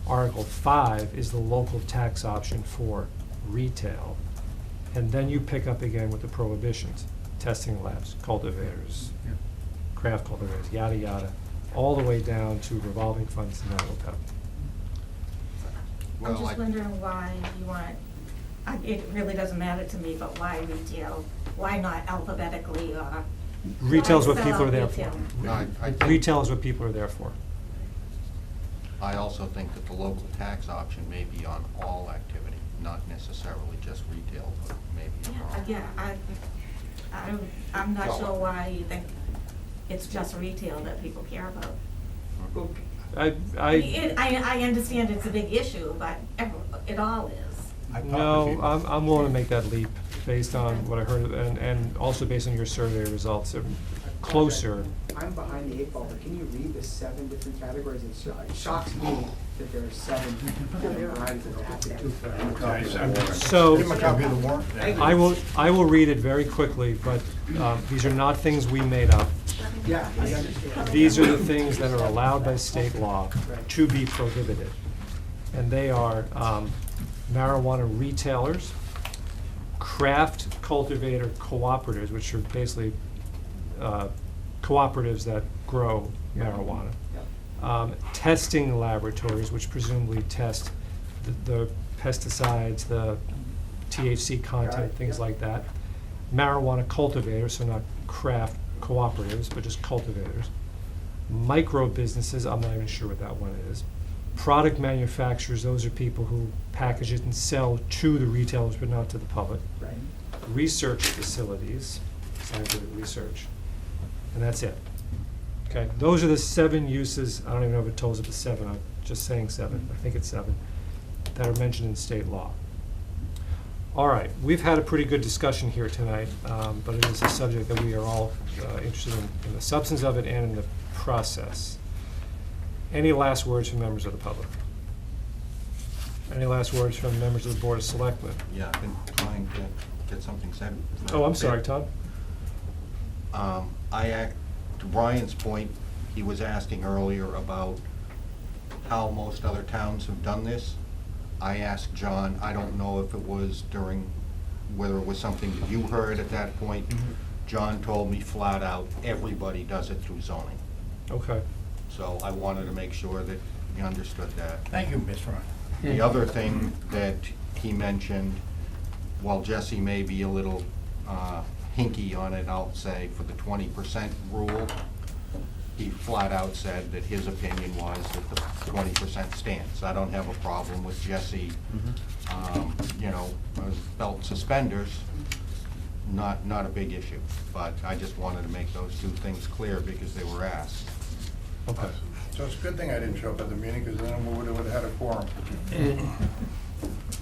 Article 5 is the local tax option for retail. And then you pick up again with the prohibitions, testing labs, cultivators, craft cultivators, yada, yada, all the way down to revolving funds and non-OPEB. I'm Well, just wondering why you want, it really doesn't matter to me, but why retail? Why not alphabetically or? Retail is why what people spell are there out for. retail? I think, Retail is what people are there for. I also think that the local tax option may be on all activity, not necessarily just retail, but maybe on. Yeah, I'm not sure why you think it's just retail that people care about. I understand it's a big issue, but it all is. No, I'm willing to make that leap based on what I heard, and also based on your survey results. They're closer. I'm behind the 8 ball, but can you read the 7 different categories? It shocks me that there are 7 different varieties of that. So, Give them a copy of the warrant. I will read it very quickly, but these are not things we made up. Yeah, I understand. These are the things that are allowed by state law to be prohibited. And they are marijuana retailers, craft cultivator cooperatives, which are basically cooperatives that grow marijuana. Testing laboratories, which presumably test the pesticides, the THC content, things like that. Marijuana cultivators, so not craft cooperatives, but just cultivators. Micro businesses, I'm not even sure what that one is. Product manufacturers, those are people who package it and sell to the retailers, but not to the public. Right. Research facilities, scientific research, and that's it. Okay, those are the 7 uses, I don't even know if it totals up to 7, I'm just saying 7, I think it's 7, that are mentioned in state law. All right, we've had a pretty good discussion here tonight, but it is a subject that we are all interested in the substance of it and in the process. Any last words from members of the public? Any last words from members of the Board of Selectmen? Yeah, I've been trying to get something said. Oh, I'm sorry, Todd? To Brian's point, he was asking earlier about how most other towns have done this. I asked John, I don't know if it was whether it was something that you heard at that point. John told me flat out, everybody does it through zoning. Okay. So I wanted to make sure that you understood that. Thank you, Ms. Ron. The other thing that he mentioned, while Jesse may be a little hinky on it, I'll say, for the 20% rule, he flat out said that his opinion was that the 20% stands. I don't have a problem with Jesse, belt and suspenders, not a big issue. But I just wanted to make those two things clear because they were asked. Okay. So it's a good thing I didn't show up at the meeting, because then we would've had a quorum. And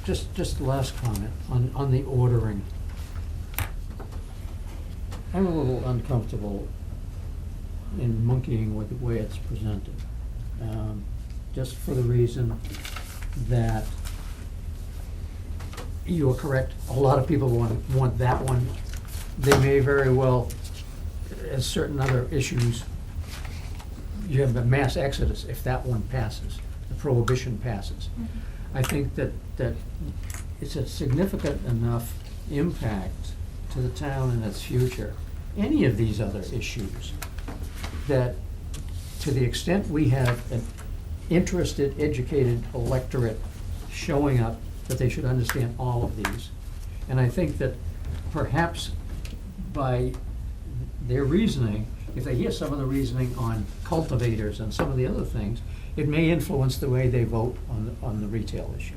just last comment on the ordering. I'm a little uncomfortable in monkeying with the way it's presented. Just for the reason that you're correct, a lot of people want that one. They may very well, as certain other issues, you have a mass exodus if that one passes, the prohibition passes. I think that it's a significant enough impact to the town and its future, any of these other issues, that to the extent we have an interested, educated electorate showing up, that they should understand all of these. And I think that perhaps by their reasoning, if they hear some of the reasoning on cultivators and some of the other things, it may influence the way they vote on the retail issue.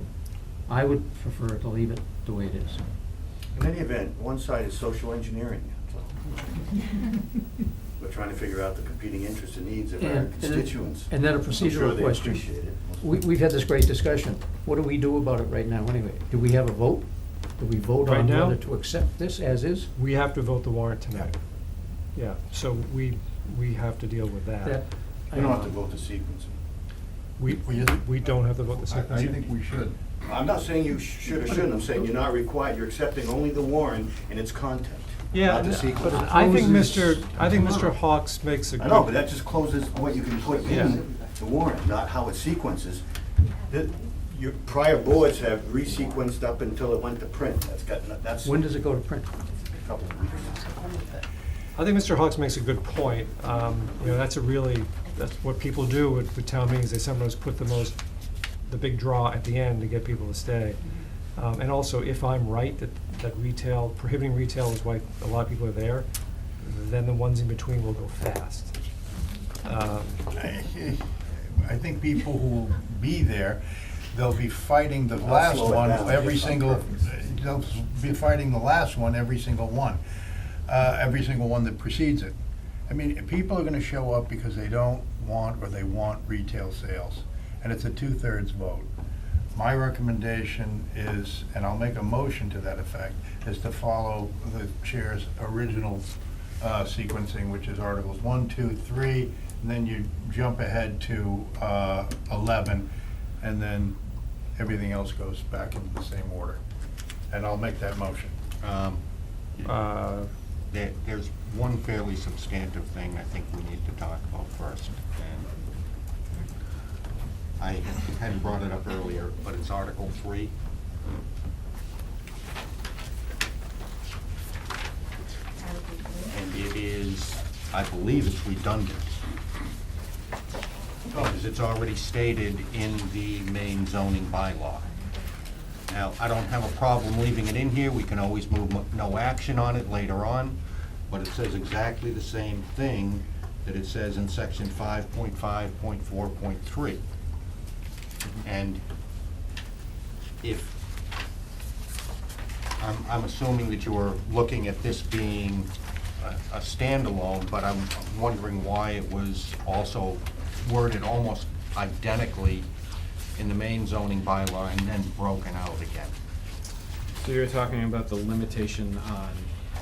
I would prefer to leave it the way it is. In any event, one side is social engineering. We're trying to figure out the competing interests and needs of our constituents. And then a I'm sure procedural they question. appreciate it. We've had this great discussion. What do we do about it right now anyway? Do we have a vote? Do we vote Right on now? whether to accept this as is? We have to vote the warrant tonight. Yeah, so we have to deal with that. That- You don't have to vote the sequence. We don't have to vote the sequence. I think we should. I'm not saying you should or shouldn't, I'm saying you're not required, you're accepting only the warrant and its content, Yeah, not the but sequence. I think Closes Mr. Hawks makes a good. I know, but that just closes what you can put Yeah. in the warrant, not how it sequences. Your prior boards have resequenced up until it went to print. That's When does it go to print? a couple of weeks. I think Mr. Hawks makes a good point. That's what people do with town meetings. They sometimes put the big draw at the end to get people to stay. And also, if I'm right that prohibiting retail is why a lot of people are there, then the ones in between will go fast. I think people who will be there, they'll be fighting the I'll last slow it one, down every just on single, purpose. they'll be fighting the last one, every single one that precedes it. I mean, people are gonna show up because they don't want, or they want retail sales, and it's a 2/3 vote. My recommendation is, and I'll make a motion to that effect, is to follow the chair's original sequencing, which is Articles 1, 2, 3, and then you jump ahead to 11, and then everything else goes back into the same order. And I'll make that motion. There's one fairly substantive thing I think we need to talk about first. And I hadn't brought it up earlier, but it's Article 3. And it is, I believe it's redundant. Because it's already stated in the main zoning bylaw. Now, I don't have a problem leaving it in here, we can always move no action on it later on, but it says exactly the same thing that it says in section 5.5.4.3. And if, I'm assuming that you are looking at this being a standalone, but I'm wondering why it was also worded almost identically in the main zoning bylaw and then broken out again. So you're talking about the limitation on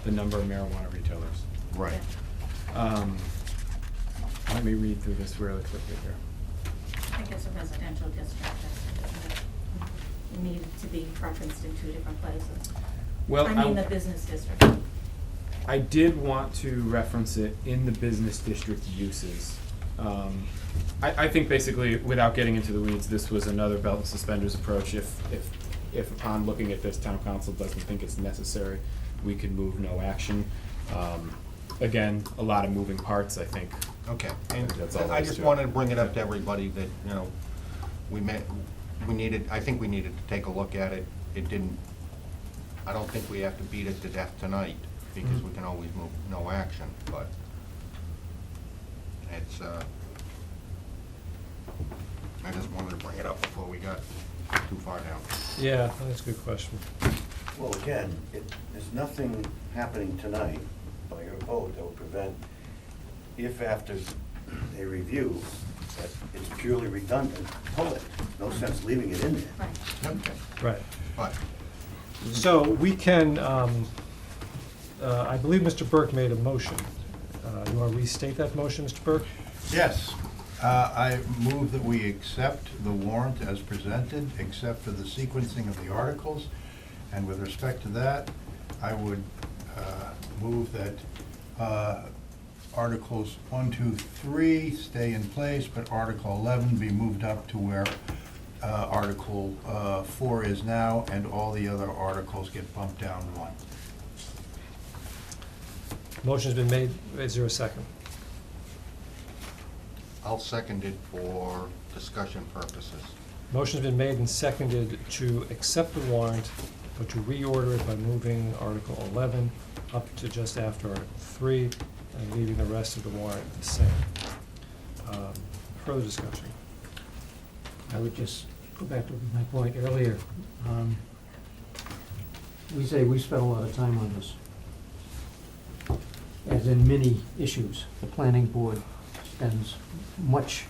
the number of marijuana retailers. Right. Let me read through this really quickly here. I guess a residential district, it needed to be referenced in two different places. Well, I mean, the business district. I did want to reference it in the business district uses. I think basically, without getting into the weeds, this was another belt and suspenders approach. If upon looking at this, town council doesn't think it's necessary, we could move no action. Again, a lot of moving parts, I think. Okay, and That's all there I is just to it. wanted to bring it up to everybody that, I think we needed to take a look at it. It didn't, I don't think we have to beat it to death tonight, because we can always move no action, but It's, I just wanted to bring it up before we got too far down. Yeah, that's a good question. Well, again, there's nothing happening tonight by your vote that will prevent, if after a review, that it's purely redundant, pull it. No sense leaving it in there. Right. Right. But So we can, I believe Mr. Burke made a motion. You want to restate that motion, Mr. Burke? Yes, I move that we accept the warrant as presented, except for the sequencing of the articles. And with respect to that, I would move that Articles 1, 2, 3 stay in place, but Article 11 be moved up to where Article 4 is now, and all the other articles get bumped down one. Motion's been made. Is there a second? I'll second it for discussion purposes. Motion's been made and seconded to accept the warrant, but to reorder it by moving Article 11 up to just after Article 3 and leaving the rest of the warrant the same. Further discussion? I would just go back to my point earlier. We say we spent a lot of time on this. As in many issues, the planning board spends much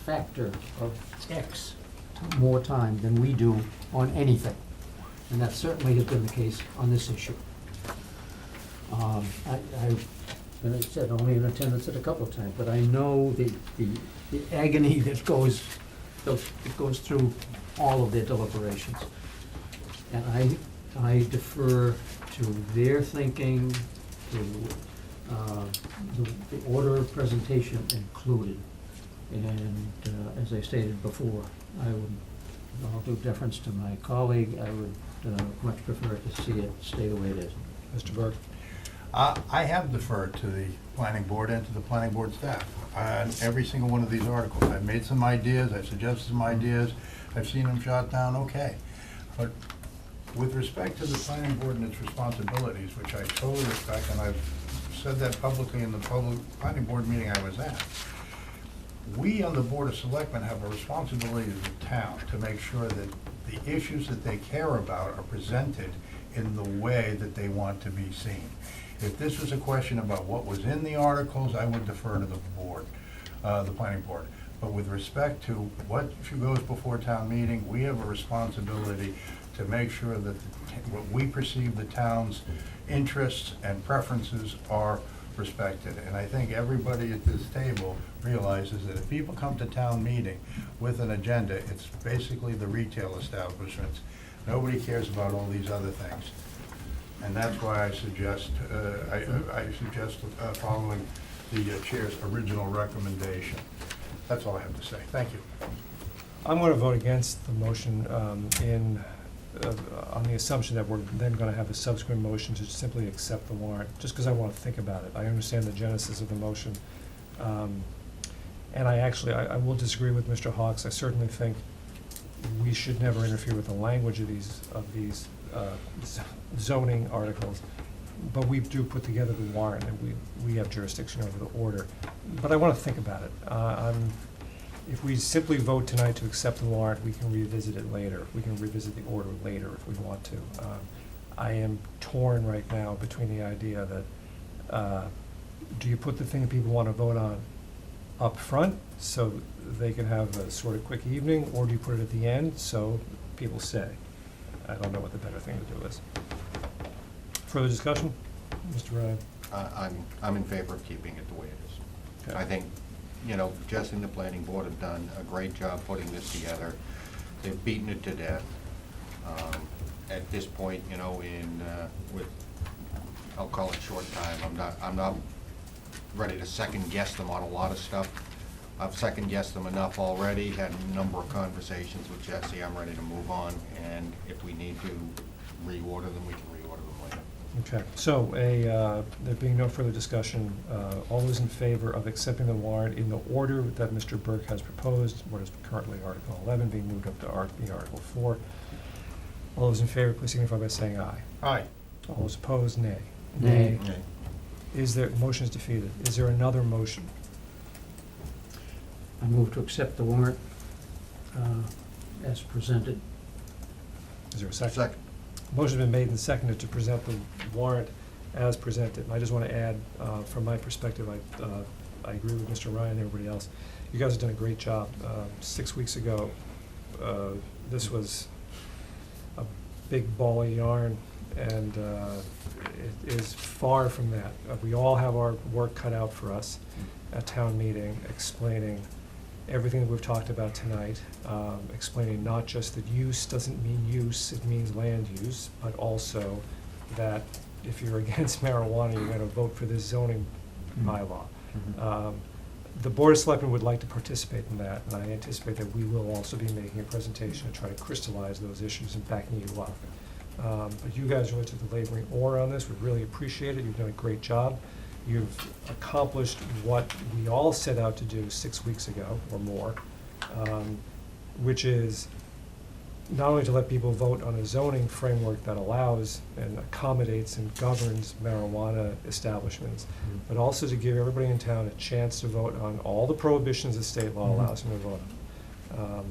factor of X more time than we do on anything. And that certainly has been the case on this issue. And I said, only in attendance at a couple of times, but I know the agony that goes through all of their deliberations. And I defer to their thinking, to the order of presentation included. And as I stated before, I would, I'll do deference to my colleague, I would much prefer to see it stay the way it is. Mr. Burke? I have deferred to the planning board and to the planning board staff on every single one of these articles. I've made some ideas, I've suggested some ideas, I've seen them shot down, okay. But with respect to the planning board and its responsibilities, which I totally respect, and I've said that publicly in the public planning board meeting I was at, we on the Board of Selectmen have a responsibility to the town to make sure that the issues that they care about are presented in the way that they want to be seen. If this was a question about what was in the articles, I would defer to the board, the planning board. But with respect to what goes before town meeting, we have a responsibility to make sure that what we perceive the town's interests and preferences are respected. And I think everybody at this table realizes that if people come to town meeting with an agenda, it's basically the retail establishments. Nobody cares about all these other things. And that's why I suggest, following the chair's original recommendation. That's all I have to say. Thank you. I'm going to vote against the motion on the assumption that we're then going to have a subsequent motion to simply accept the warrant, just because I want to think about it. I understand the genesis of the motion. And I will disagree with Mr. Hawks. I certainly think we should never interfere with the language of these zoning articles, but we do put together the warrant, and we have jurisdiction over the order. But I want to think about it. If we simply vote tonight to accept the warrant, we can revisit it later. We can revisit the order later if we want to. I am torn right now between the idea that do you put the thing that people want to vote on up front so they can have a sort of quick evening, or do you put it at the end so people stay? I don't know what the better thing to do is. Further discussion? Mr. Ryan? I'm in favor of keeping it the way it is. Okay. I think, Jesse and the planning board have done a great job putting this together. They've beaten it to death. At this point, with, I'll call it short time, I'm not ready to second guess them on a lot of stuff. I've second guessed them enough already, had a number of conversations with Jesse. I'm ready to move on, and if we need to reorder them, we can reorder them later. Okay, so there being no further discussion, all those in favor of accepting the warrant in the order that Mr. Burke has proposed, what is currently Article 11 being moved up to Article 4, all those in favor, please signify by saying aye. Aye. All those opposed, nay. Nay. Is there, motion is defeated. Is there another motion? I move to accept the warrant as presented. Is there a second? Motion's been made and seconded to present the warrant as presented. And I just want to add, from my perspective, I agree with Mr. Ryan and everybody else. You guys have done a great job. 6 weeks ago, this was a big ball of yarn, and it is far from that. We all have our work cut out for us at town meeting, explaining everything that we've talked about tonight, explaining not just that use doesn't mean use, it means land use, but also that if you're against marijuana, you're gonna vote for this zoning bylaw. The Board of Selectmen would like to participate in that, and I anticipate that we will also be making a presentation to try to crystallize those issues and backing you up. But you guys really took the laboring oar on this. We really appreciate it. You've done a great job. You've accomplished what we all set out to do 6 weeks ago or more, which is not only to let people vote on a zoning framework that allows and accommodates and governs marijuana establishments, but also to give everybody in town a chance to vote on all the prohibitions that state law allows them to vote on.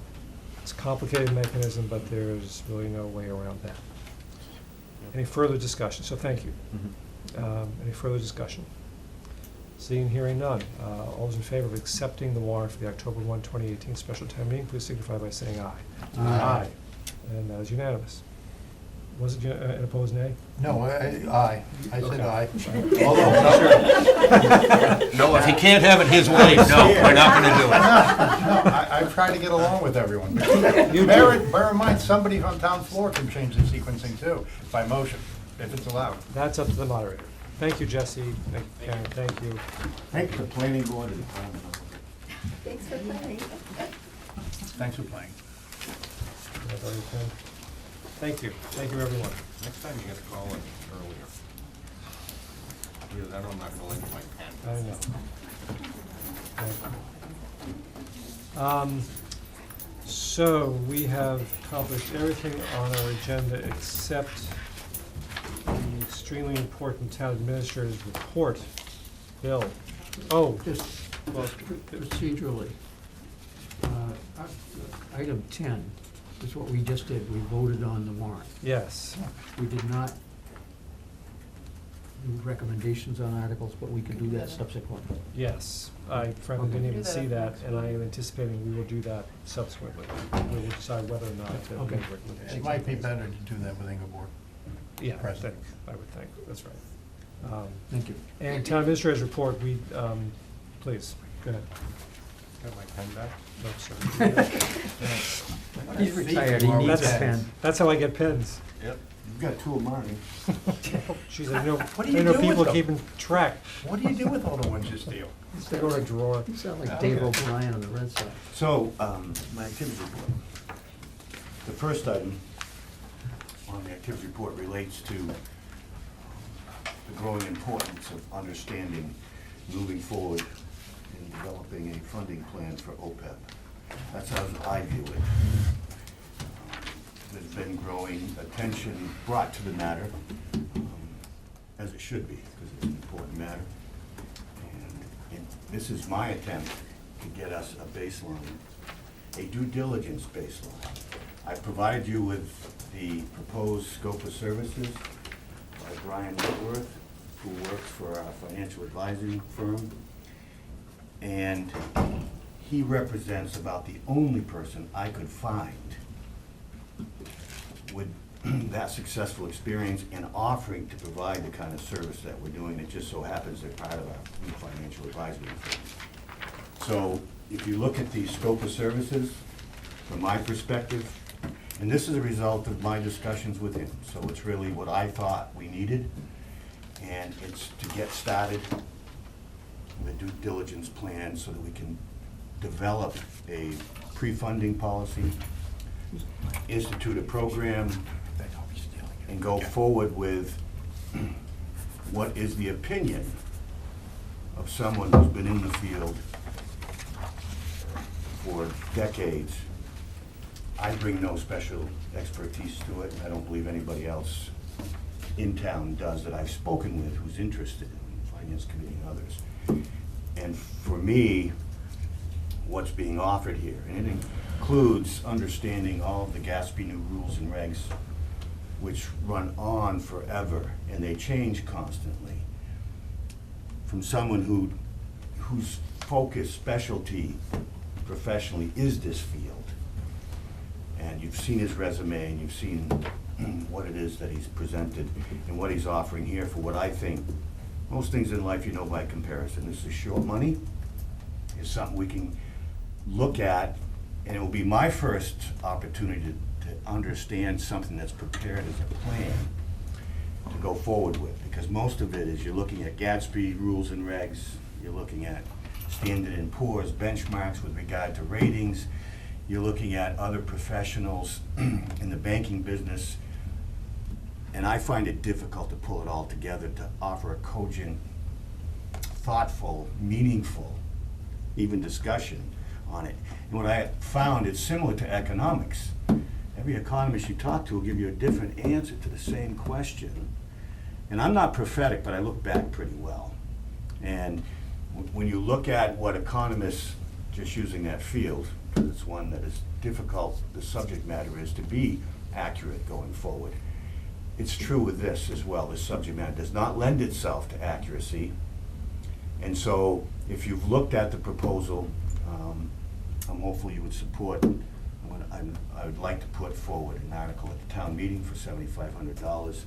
It's a complicated mechanism, but there's really no way around that. Any further discussion? So thank you. Any further discussion? Seeing and hearing none. All those in favor of accepting the warrant for the October 1, 2018 Special Town Meeting, please signify by saying aye. Aye. And that is unanimous. Was it an opposed nay? No, aye. I said aye. No, if he can't have it his way, no, we're not gonna do it. No, I try to get along with everyone. Bear in mind, somebody on town floor can change the sequencing too, by motion, if it's allowed. That's up to the moderator. Thank you, Jesse. Thank you, Karen. Thank you. Thank you, the planning board and Thanks for playing. Thanks for playing. Thank you. Thank you, everyone. Next time you get to call it earlier. Because I don't, I'm not gonna leave my pen. I know. Thank you. So we have accomplished everything on our agenda except the extremely important town administrator's report. Bill. Oh, Just procedurally, item 10 is what we just did. We voted on the warrant. yes. We did not do recommendations on articles, but we can do that subsequently. Yes. I frankly didn't even see that, and I am anticipating we will do that subsequently. We will decide whether or not to Okay. make recommendations. It might be better to do that with Ingeborg. Yeah, President. I would think, that's right. Thank you. And town administrator's report, we, please, go ahead. Got my pen back? No, sir. He's retired, he needs a That's- pen. That's how I get pens. Yep. You've got two of mine. Jeez, I know, What do I you know do with people them? keeping track. What do you do with all the ones you steal? They go in a drawer. You sound like Dave Okay. O'Brien on the Red Sox. So, my activity report. The first item on the activity report relates to the growing importance of understanding moving forward in developing a funding plan for OPEB. That's how I view it. There's been growing attention brought to the matter, as it should be, because it's an important matter. And this is my attempt to get us a baseline, a due diligence baseline. I provided you with the proposed scope of services by Brian Whitworth, who works for our financial advising firm. And he represents about the only person I could find with that successful experience in offering to provide the kind of service that we're doing. It just so happens they're part of our financial advisory firm. So if you look at the scope of services, from my perspective, and this is a result of my discussions with him, so it's really what I thought we needed, and it's to get started with a due diligence plan so that we can develop a pre-funding policy, institute a program, and go forward with what is the opinion of someone who's been in the field for decades. I bring no special expertise to it. I don't believe anybody else in town does that I've spoken with who's interested in Finance Committee and others. And for me, what's being offered here. And it includes understanding all of the Gatsby new rules and regs, which run on forever, and they change constantly. From someone whose focus, specialty, professionally is this field. And you've seen his resume, and you've seen what it is that he's presented and what he's offering here for what I think, most things in life you know by comparison. This is short money. It's something we can look at, and it will be my first opportunity to understand something that's prepared as a plan to go forward with, because most of it is you're looking at Gatsby rules and regs, you're looking at Standard & Poor's benchmarks with regard to ratings, you're looking at other professionals in the banking business, and I find it difficult to pull it all together to offer a cogent, thoughtful, meaningful, even discussion on it. And what I found, it's similar to economics. Every economist you talk to will give you a different answer to the same question. And I'm not prophetic, but I look back pretty well. And when you look at what economists, just using that field, because it's one that is difficult, the subject matter is to be accurate going forward. It's true with this as well. This subject matter does not lend itself to accuracy. And so if you've looked at the proposal, I'm hopeful you would support what I would like to put forward an article at the town meeting for $7,500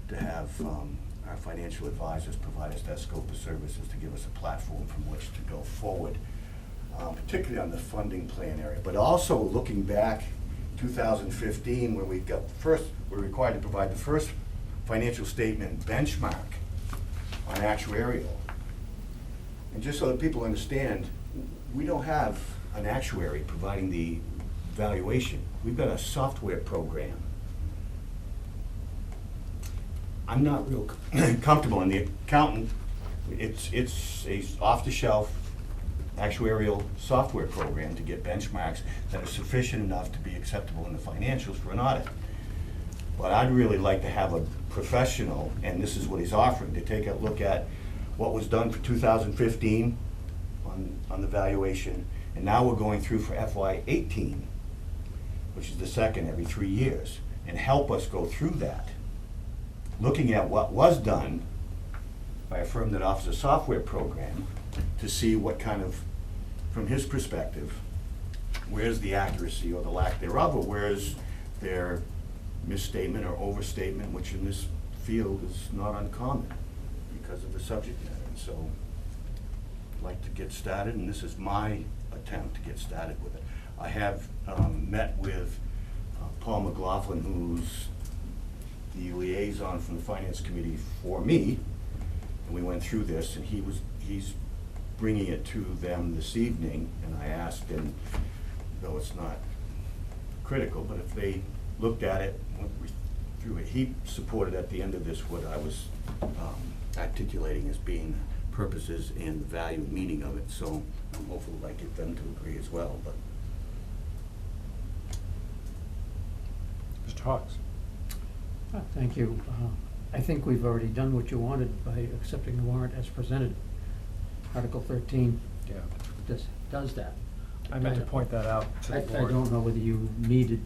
to have our financial advisors provide us that scope of services to give us a platform from which to go forward, particularly on the funding plan area, but also looking back 2015 where we're required to provide the first financial statement benchmark on actuarial. And just so that people understand, we don't have an actuary providing the valuation. We've got a software program. I'm not real comfortable in the accountant. It's a off-the-shelf actuarial software program to get benchmarks that are sufficient enough to be acceptable in the financials for an audit. But I'd really like to have a professional, and this is what he's offering, to take a look at what was done for 2015 on the valuation, and now we're going through for FY18, which is the second every 3 years, and help us go through that, looking at what was done by a firm that offers a software program to see what kind of, from his perspective, where's the accuracy or the lack thereof, or where's their misstatement or overstatement, which in this field is not uncommon because of the subject matter. And so I'd like to get started, and this is my attempt to get started with it. I have met with Paul McLaughlin, who's the liaison from the Finance Committee for me, and we went through this, and he's bringing it to them this evening, and I asked him, though it's not critical, but if they looked at it, went through it, he supported at the end of this what I was articulating as being purposes and the value and meaning of it, so I'm hopeful I get them to agree as well. But Mr. Hawks? Thank you. I think we've already done what you wanted by accepting the warrant as presented. Article 13 does that. I meant to point that out to the I board. don't know whether you needed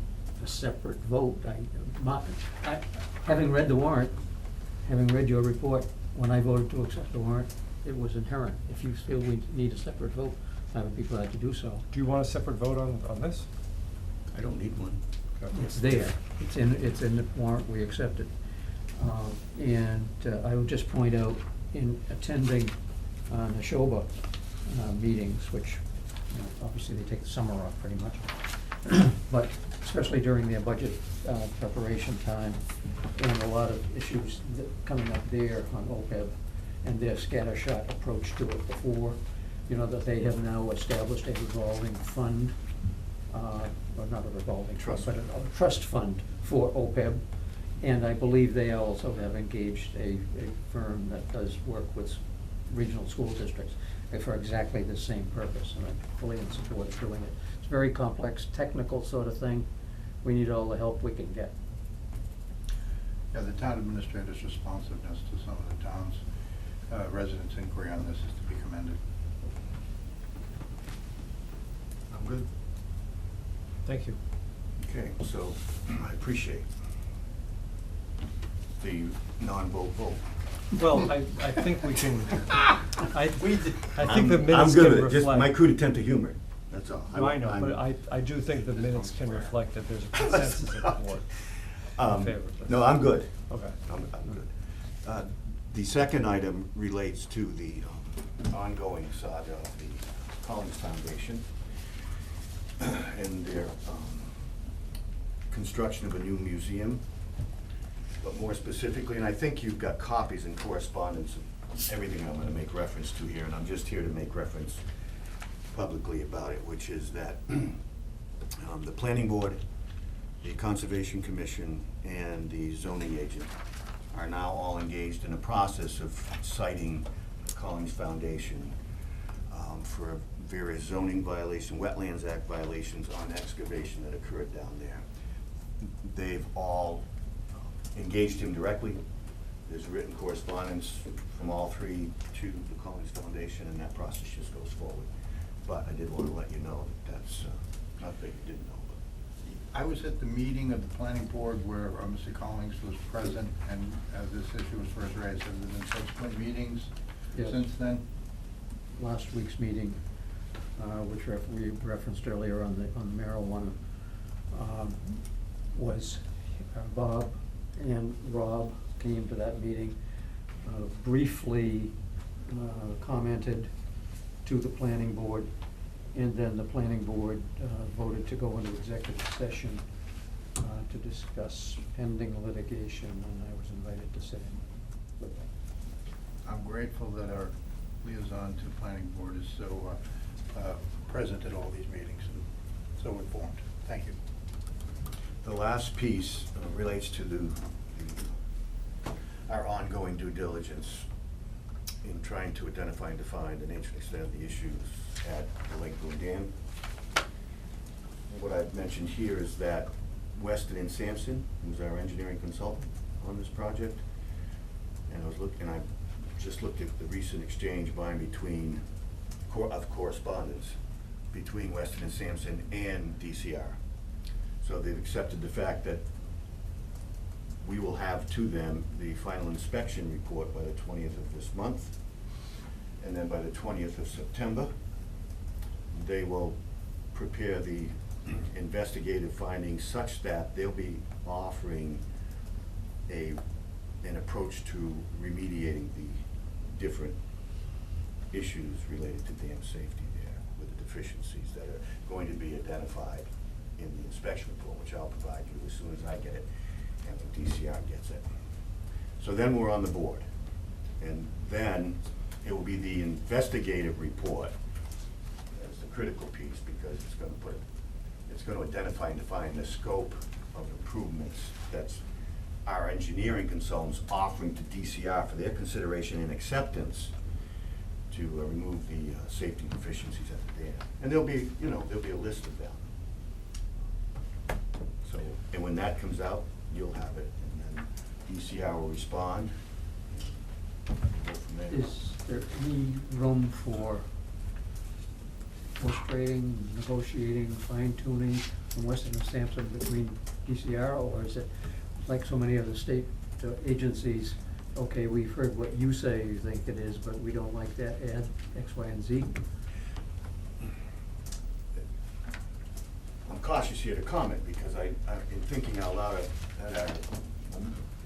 a separate vote. Having read the warrant, having read your report, when I voted to accept the warrant, it was inherent. If you feel we need a separate vote, I would be glad to do so. Do you want a separate vote on this? I don't need one. It's there. It's in the warrant. We accept it. And I would just point out, in attending Neshoba meetings, which obviously they take the summer off pretty much, but especially during their budget preparation time, and a lot of issues coming up there on OPEB and their scattershot approach to it before, that they have now established a revolving fund, or not a revolving trust, but a trust fund for OPEB. And I believe they also have engaged a firm that does work with regional school districts for exactly the same purpose, and I'm fully in support of doing it. It's a very complex, technical sort of thing. We need all the help we can get. Yeah, the town administrator's responsiveness to some of the town's residents' inquiry on this is to be commended. good. Thank you. Okay, so I appreciate the non-vote vote. Well, I think we can, I think the I'm minutes good can with it, just my reflect. crude attempt to humor it, that's all. No, I know, I'm- but I do think the minutes can reflect that there's a consensus of the board in favor of this. No, I'm good. Okay. I'm good. The second item relates to the ongoing saga of the Collins Foundation and their construction of a new museum. But more specifically, and I think you've got copies and correspondence of everything I'm gonna make reference to here, and I'm just here to make reference publicly about it, which is that the planning board, the Conservation Commission, and the zoning agent are now all engaged in a process of citing the Collins Foundation for various zoning violations, Wetlands Act violations on excavation that occurred down there. They've all engaged him directly. There's written correspondence from all three to the Collins Foundation, and that process just goes forward. But I did want to let you know that that's, not that you didn't know, but I was at the meeting of the planning board where Mr. Collins was present, and this issue was first raised. Have there been subsequent meetings Yes. since then? Last week's meeting, which we referenced earlier on the marijuana, was Bob and Rob came to that meeting, briefly commented to the planning board, and then the planning board voted to go into executive session to discuss pending litigation, and I was invited to sit in with them. I'm grateful that our liaison to planning board is so present at all these meetings and so informed. Thank you. the last piece relates to our ongoing due diligence in trying to identify and define the nature and extent of the issues at the Lake Boone Dam. What I've mentioned here is that Weston and Sampson, who's our engineering consultant on this project, and I just looked at the recent exchange by and between of correspondence between Weston and Sampson and DCR. So they've accepted the fact that we will have to them the final inspection report by the 20th of this month, and then by the 20th of September, they will prepare the investigative findings such that they'll be offering an approach to remediating the different issues related to dam safety there with the deficiencies that are going to be identified in the inspection report, which I'll provide you as soon as I get it and the DCR gets it. So then we're on the board, and then it will be the investigative report as the critical piece, because it's going to identify and define the scope of improvements that's our engineering consultants offering to DCR for their consideration and acceptance to remove the safety deficiencies at the dam. And there'll be a list of them. So, and when that comes out, you'll have it, and then DCR will respond. And we'll go from there. Is there any room for illustrating, negotiating, fine tuning from Weston and Sampson between DCR, or is it like so many other state agencies, okay, we've heard what you say you think it is, but we don't like that, add X, Y, and Z? I'm cautious here to comment because I've been thinking out loud at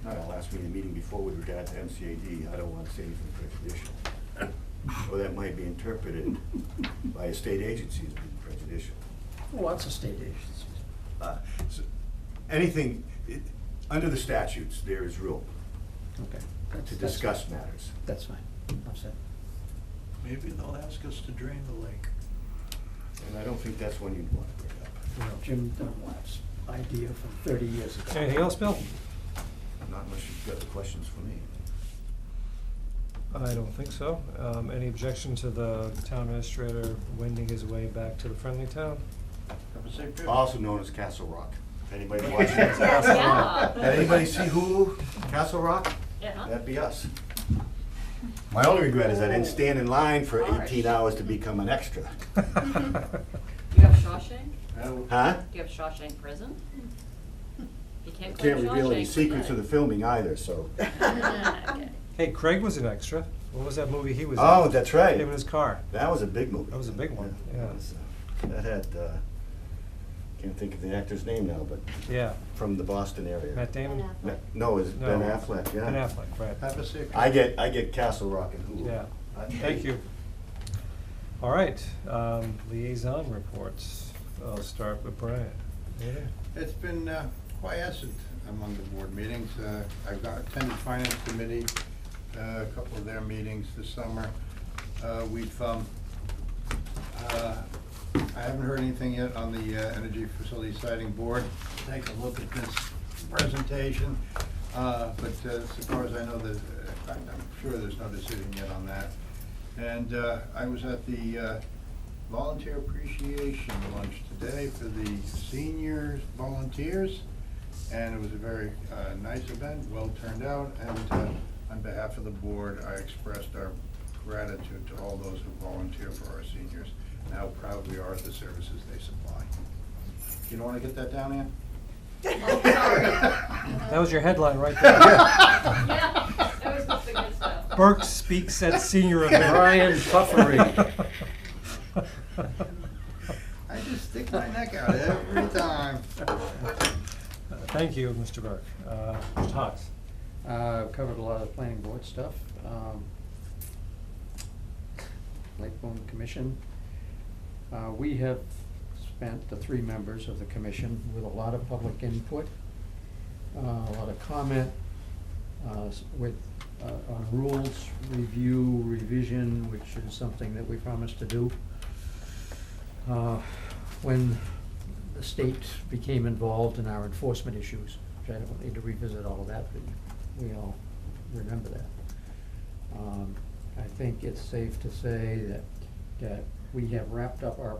not our last meeting before with regard to MCAD, I don't want to say anything prejudicial. Or that might be interpreted by a state agency as being prejudicial. Lots of state agencies. So anything, under the statutes, there is room Okay. to discuss matters. That's fine, I'm set. Maybe they'll ask us to drain the lake. And I don't think that's one you'd want to bring up. You know, Jim Dunlap's idea from 30 years ago. Anything else, Bill? Not unless you've got the questions for me. I don't think so. Any objection to the town administrator wending his way back to the friendly town? Have a safe trip. Also known as Castle Rock. Anybody watching? Yeah. Did anybody see Hulu, Castle Rock? Yeah. That'd be us. My only regret is I didn't stand in line for 18 hours to become an extra. You have Shawshank? Huh? Do you have Shawshank Prison? You can't I claim can't reveal any Shawshank, secrets but- of the filming either, so. Okay. Hey, Craig was an extra. What was that movie he was in? Oh, that's right. Him in his car. That was a big movie. That was a big one, yeah. That had, can't think of the actor's name now, but Yeah. from the Boston area. Matt Damon? No, it's Ben No. Affleck, yeah. Ben Affleck, right. Have a seat. I get Castle Rock and Hulu. Yeah. Thank you. All right, liaison reports. I'll start with Brian. Anything? It's been quiescent among the board meetings. I've attended Finance Committee, a couple of their meetings this summer. I haven't heard anything yet on the Energy Facility Siting Board. Take a look at this presentation, but as far as I know, I'm sure there's no decision yet on that. And I was at the volunteer appreciation lunch today for the seniors volunteers, and it was a very nice event, well turned out, and on behalf of the board, I expressed our gratitude to all those who volunteer for our seniors and how proud we are of the services they supply. You don't want to get that down, Ann? That was your headline right there. Yeah, that was just the good stuff. Burke speaks at senior event. Brian Puffery. I just stick my neck out every time. Thank you, Mr. Burke. Mr. Hawks? Covered a lot of planning board stuff. Lakebone Commission. We have spent, the 3 members of the commission, with a lot of public input, a lot of comment, with, on rules, review, revision, which is something that we promised to do. When the state became involved in our enforcement issues, which I don't need to revisit all of that, but we all remember that. I think it's safe to say that we have wrapped up our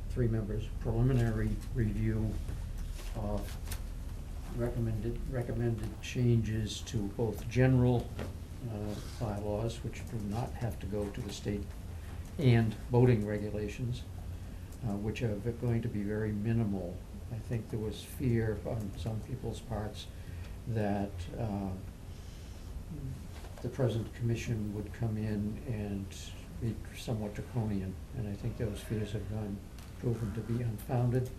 3 members' preliminary review of recommended changes to both general bylaws, which do not have to go to the state, and boating regulations, which are going to be very minimal. I think there was fear on some people's parts that the present commission would come in and be somewhat draconian, and I think those fears have proven to be unfounded.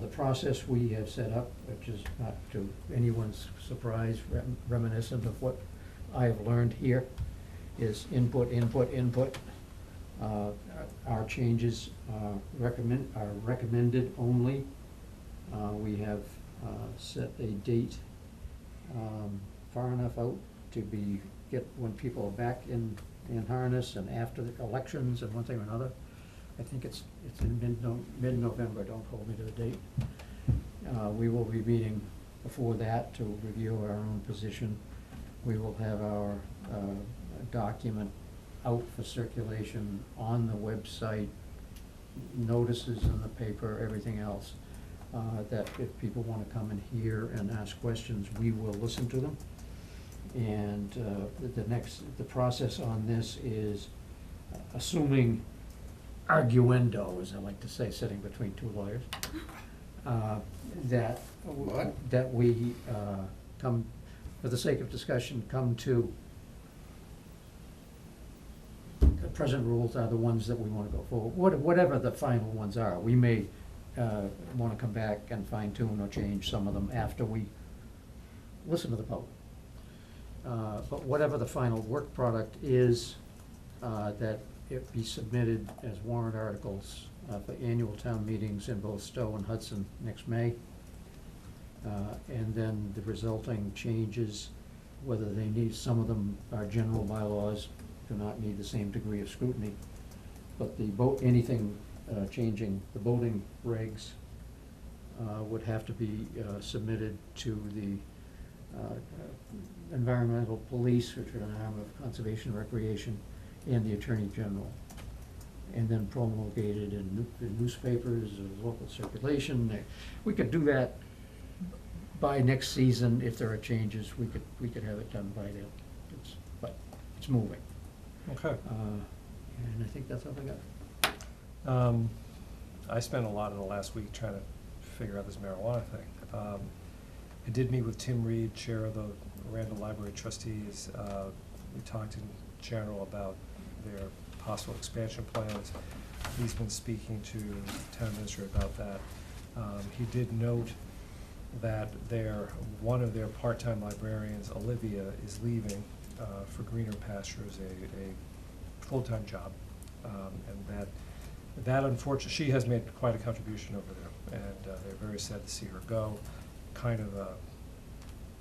The process we have set up, which is not to anyone's surprise reminiscent of what I have learned here, is input, input, input. Our changes are recommended only. We have set a date far enough out to get when people are back in harness and after the elections and one thing or another. I think it's in mid-November, don't hold me to the date. We will be meeting before that to review our own position. We will have our document out for circulation on the website, notices in the paper, everything else. That if people want to come in here and ask questions, we will listen to them. And the process on this is assuming arguendo, as I like to say, sitting between 2 lawyers, that we come, for the sake of discussion, come to the present rules are the ones that we want to go forward. Whatever the final ones are, we may want to come back and fine tune or change some of them after we listen to the public. But whatever the final work product is, that it be submitted as warrant articles for annual town meetings in both Stowe and Hudson next May. And then the resulting changes, whether they need, some of them are general bylaws, do not need the same degree of scrutiny. But anything changing the boating regs would have to be submitted to the environmental police, which are an arm of conservation and recreation, and the Attorney General, and then promulgated in newspapers, local circulation. We could do that by next season if there are changes. We could have it done by then. But it's moving. Okay. And I think that's all I got. I spent a lot of the last week trying to figure out this marijuana thing. I did meet with Tim Reed, chair of the Randall Library Trustees. We talked in general about their possible expansion plans. He's been speaking to the town administrator about that. He did note that one of their part-time librarians, Olivia, is leaving for greener pastures, a full-time job. And that unfortunately, she has made quite a contribution over there, and they're very sad to see her go. Kind of,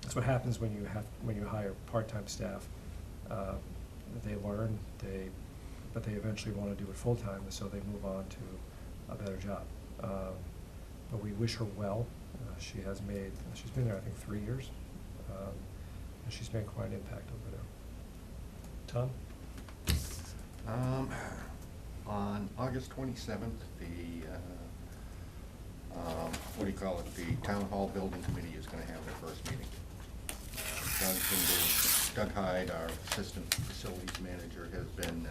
that's what happens when you hire part-time staff. They learn, but they eventually want to do it full-time, and so they move on to a better job. But we wish her well. She's been there, I think, 3 years, and she's made quite an impact over there. Tom? On August 27th, the Town Hall Building Committee is gonna have their first meeting. Doug Hyde, our Assistant Facilities Manager, has been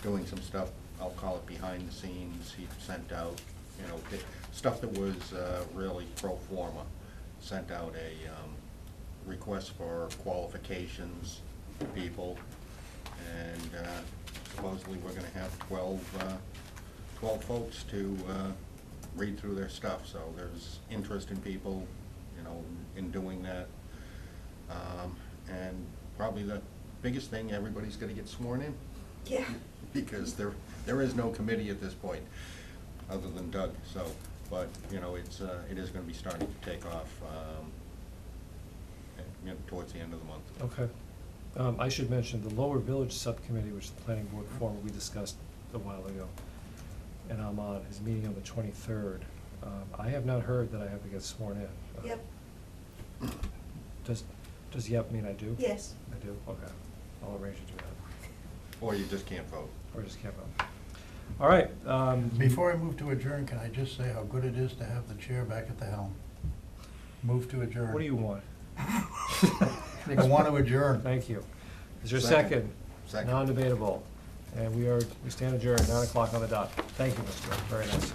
doing some stuff, I'll call it behind the scenes. He sent out, stuff that was really pro forma. Sent out a request for qualifications for people, and supposedly we're gonna have 12 folks to read through their stuff, so there's interest in people, in doing that. And probably the biggest thing, everybody's gonna get sworn in. Yeah. Because there is no committee at this point, other than Doug, so, but, it is gonna be starting to take off, towards the end of the month. Okay. I should mention the Lower Village Subcommittee, which the planning board formed, we discussed a while ago, and I'm on, is meeting on the 23rd. I have not heard that I have to get sworn in. Yep. Does yep mean I do? Yes. I do, okay. I'll arrange to do that. Or you just can't vote. Or just can't vote. All right. Before I move to adjourn, can I just say how good it is to have the chair back at the helm? Move to adjourn. What do you want? I want to adjourn. Thank you. Is there a Second. second? Non-debatable. And we stand adjourned, 9 o'clock on the dot. Thank you, Mr. Very nice.